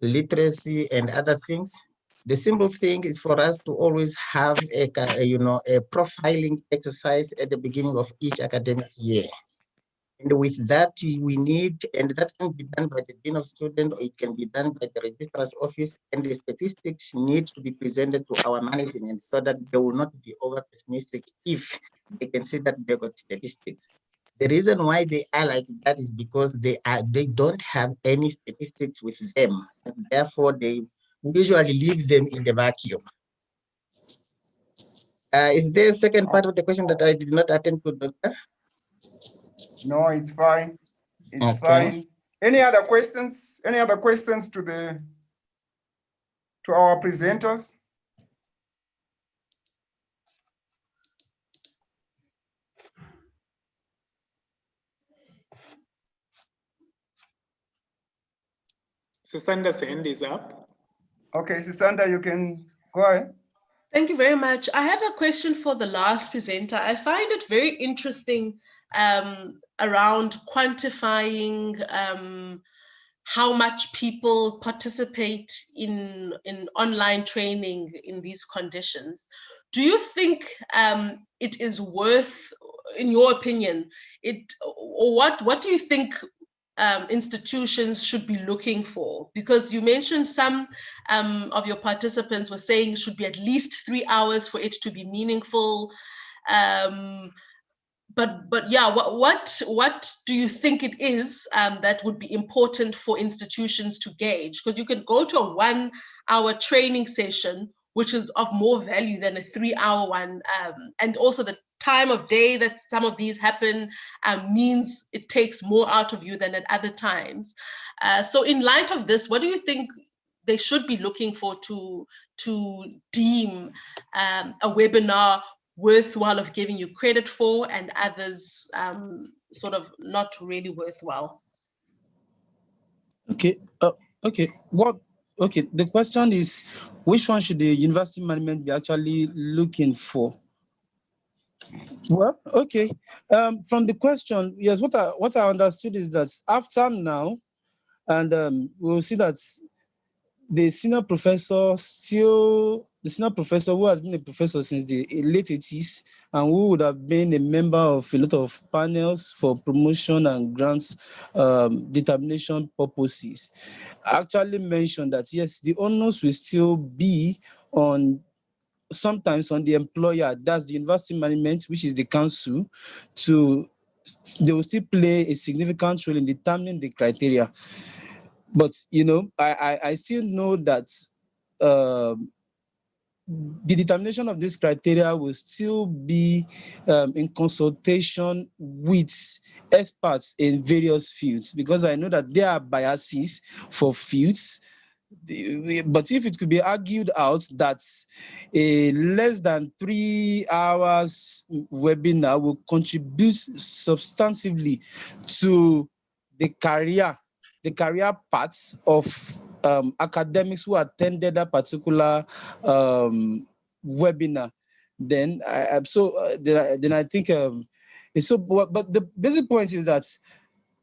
literacy, and other things. The simple thing is for us to always have a profiling exercise at the beginning of each academic year. And with that, we need, and that can be done by the Dean of Students, or it can be done by the Registrar's Office, and the statistics need to be presented to our management so that they will not be over-pessimistic if they can see that they got statistics. The reason why they are like that is because they don't have any statistics with them, and therefore they usually leave them in the vacuum. Is there a second part of the question that I did not attend to, Doctor? No, it's fine. It's fine. Any other questions? Any other questions to our presenters? Susanda's hand is up. Okay, Susanda, you can go ahead. Thank you very much. I have a question for the last presenter. I find it very interesting around quantifying how much people participate in online training in these conditions. do you think it is worth, in your opinion, or what do you think institutions should be looking for? Because you mentioned some of your participants were saying it should be at least 3 hours for it to be meaningful. But yeah, what do you think it is that would be important for institutions to gauge? Because you can go to a 1 hour training session, which is of more value than a 3 hour one. And also the time of day that some of these happen means it takes more out of you than at other times. So in light of this, what do you think they should be looking for to deem a webinar worthwhile of giving you credit for, and others sort of not really worthwhile? Okay. Okay. Okay. The question is, which one should the university management be actually looking for? Well, okay. From the question, yes, what I understood is that after now, and we'll see that the senior professor who has been a professor since the late 80s and who would have been a member of a lot of panels for promotion and grants determination purposes, actually mentioned that yes, the onus will still be sometimes on the employer, that's the university management, which is the council, they will still play a significant role in determining the criteria. But I still know that the determination of this criteria will still be in consultation with experts in various fields, because I know that there are biases for fields. But if it could be argued out that a less than 3 hours webinar will contribute substantively to the career paths of academics who attended that particular webinar, then I think it's so. But the basic point is that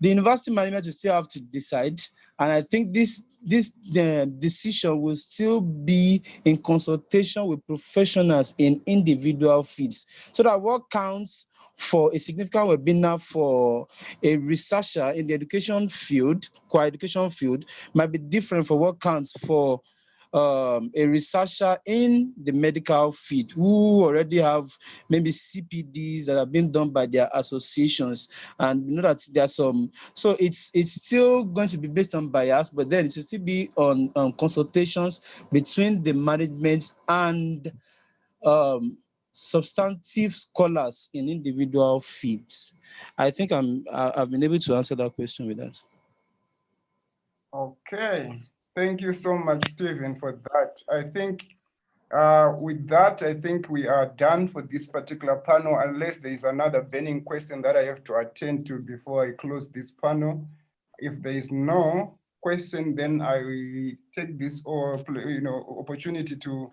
the university management will still have to decide, and I think this decision will still be in consultation with professionals in individual fields, so that what counts for a significant webinar for a researcher in the education field, core education field, might be different from what counts for a researcher in the medical field who already have maybe CPDs that have been done by their associations, and you know that there are some. So it's still going to be based on bias, but then it will still be on consultations between the management and substantive scholars in individual fields. I think I've been able to answer that question with that. Okay, thank you so much, Stephen, for that. I think with that, I think we are done for this particular panel, unless there is another burning question that I have to attend to before I close this panel. If there is no question, then I will take this opportunity to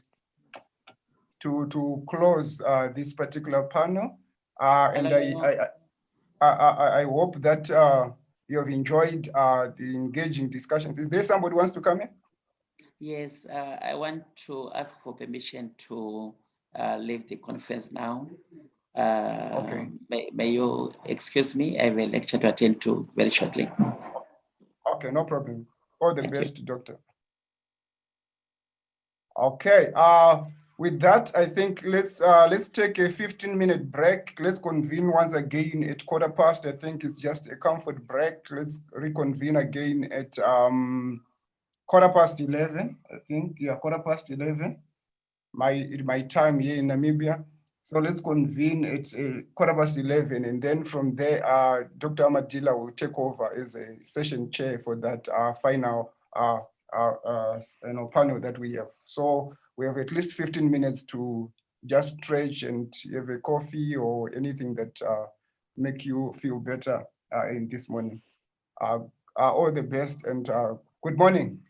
close this particular panel. And I hope that you have enjoyed the engaging discussions. Is there somebody who wants to come in? Yes, I want to ask for permission to leave the conference now. Okay. May you excuse me? I have a lecture to attend to very shortly. Okay, no problem. All the Thank best, you. Doctor. Okay. With that, I think let's take a 15-minute break. Let's convene once again at 15:15. I think it's just a comfort break. Let's reconvene again at 11:15. I think, yeah, 11:15. My time here in Namibia. So let's convene at 11:15, and then from there, Dr. Amadila will take over as a session chair for that final panel that we have. So we have at least 15 minutes to just stretch and have a coffee or anything that make you feel better in this morning. All the best and good morning.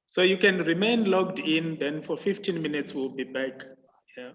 So you can remain logged in, then for 15 minutes we'll be back. Yeah.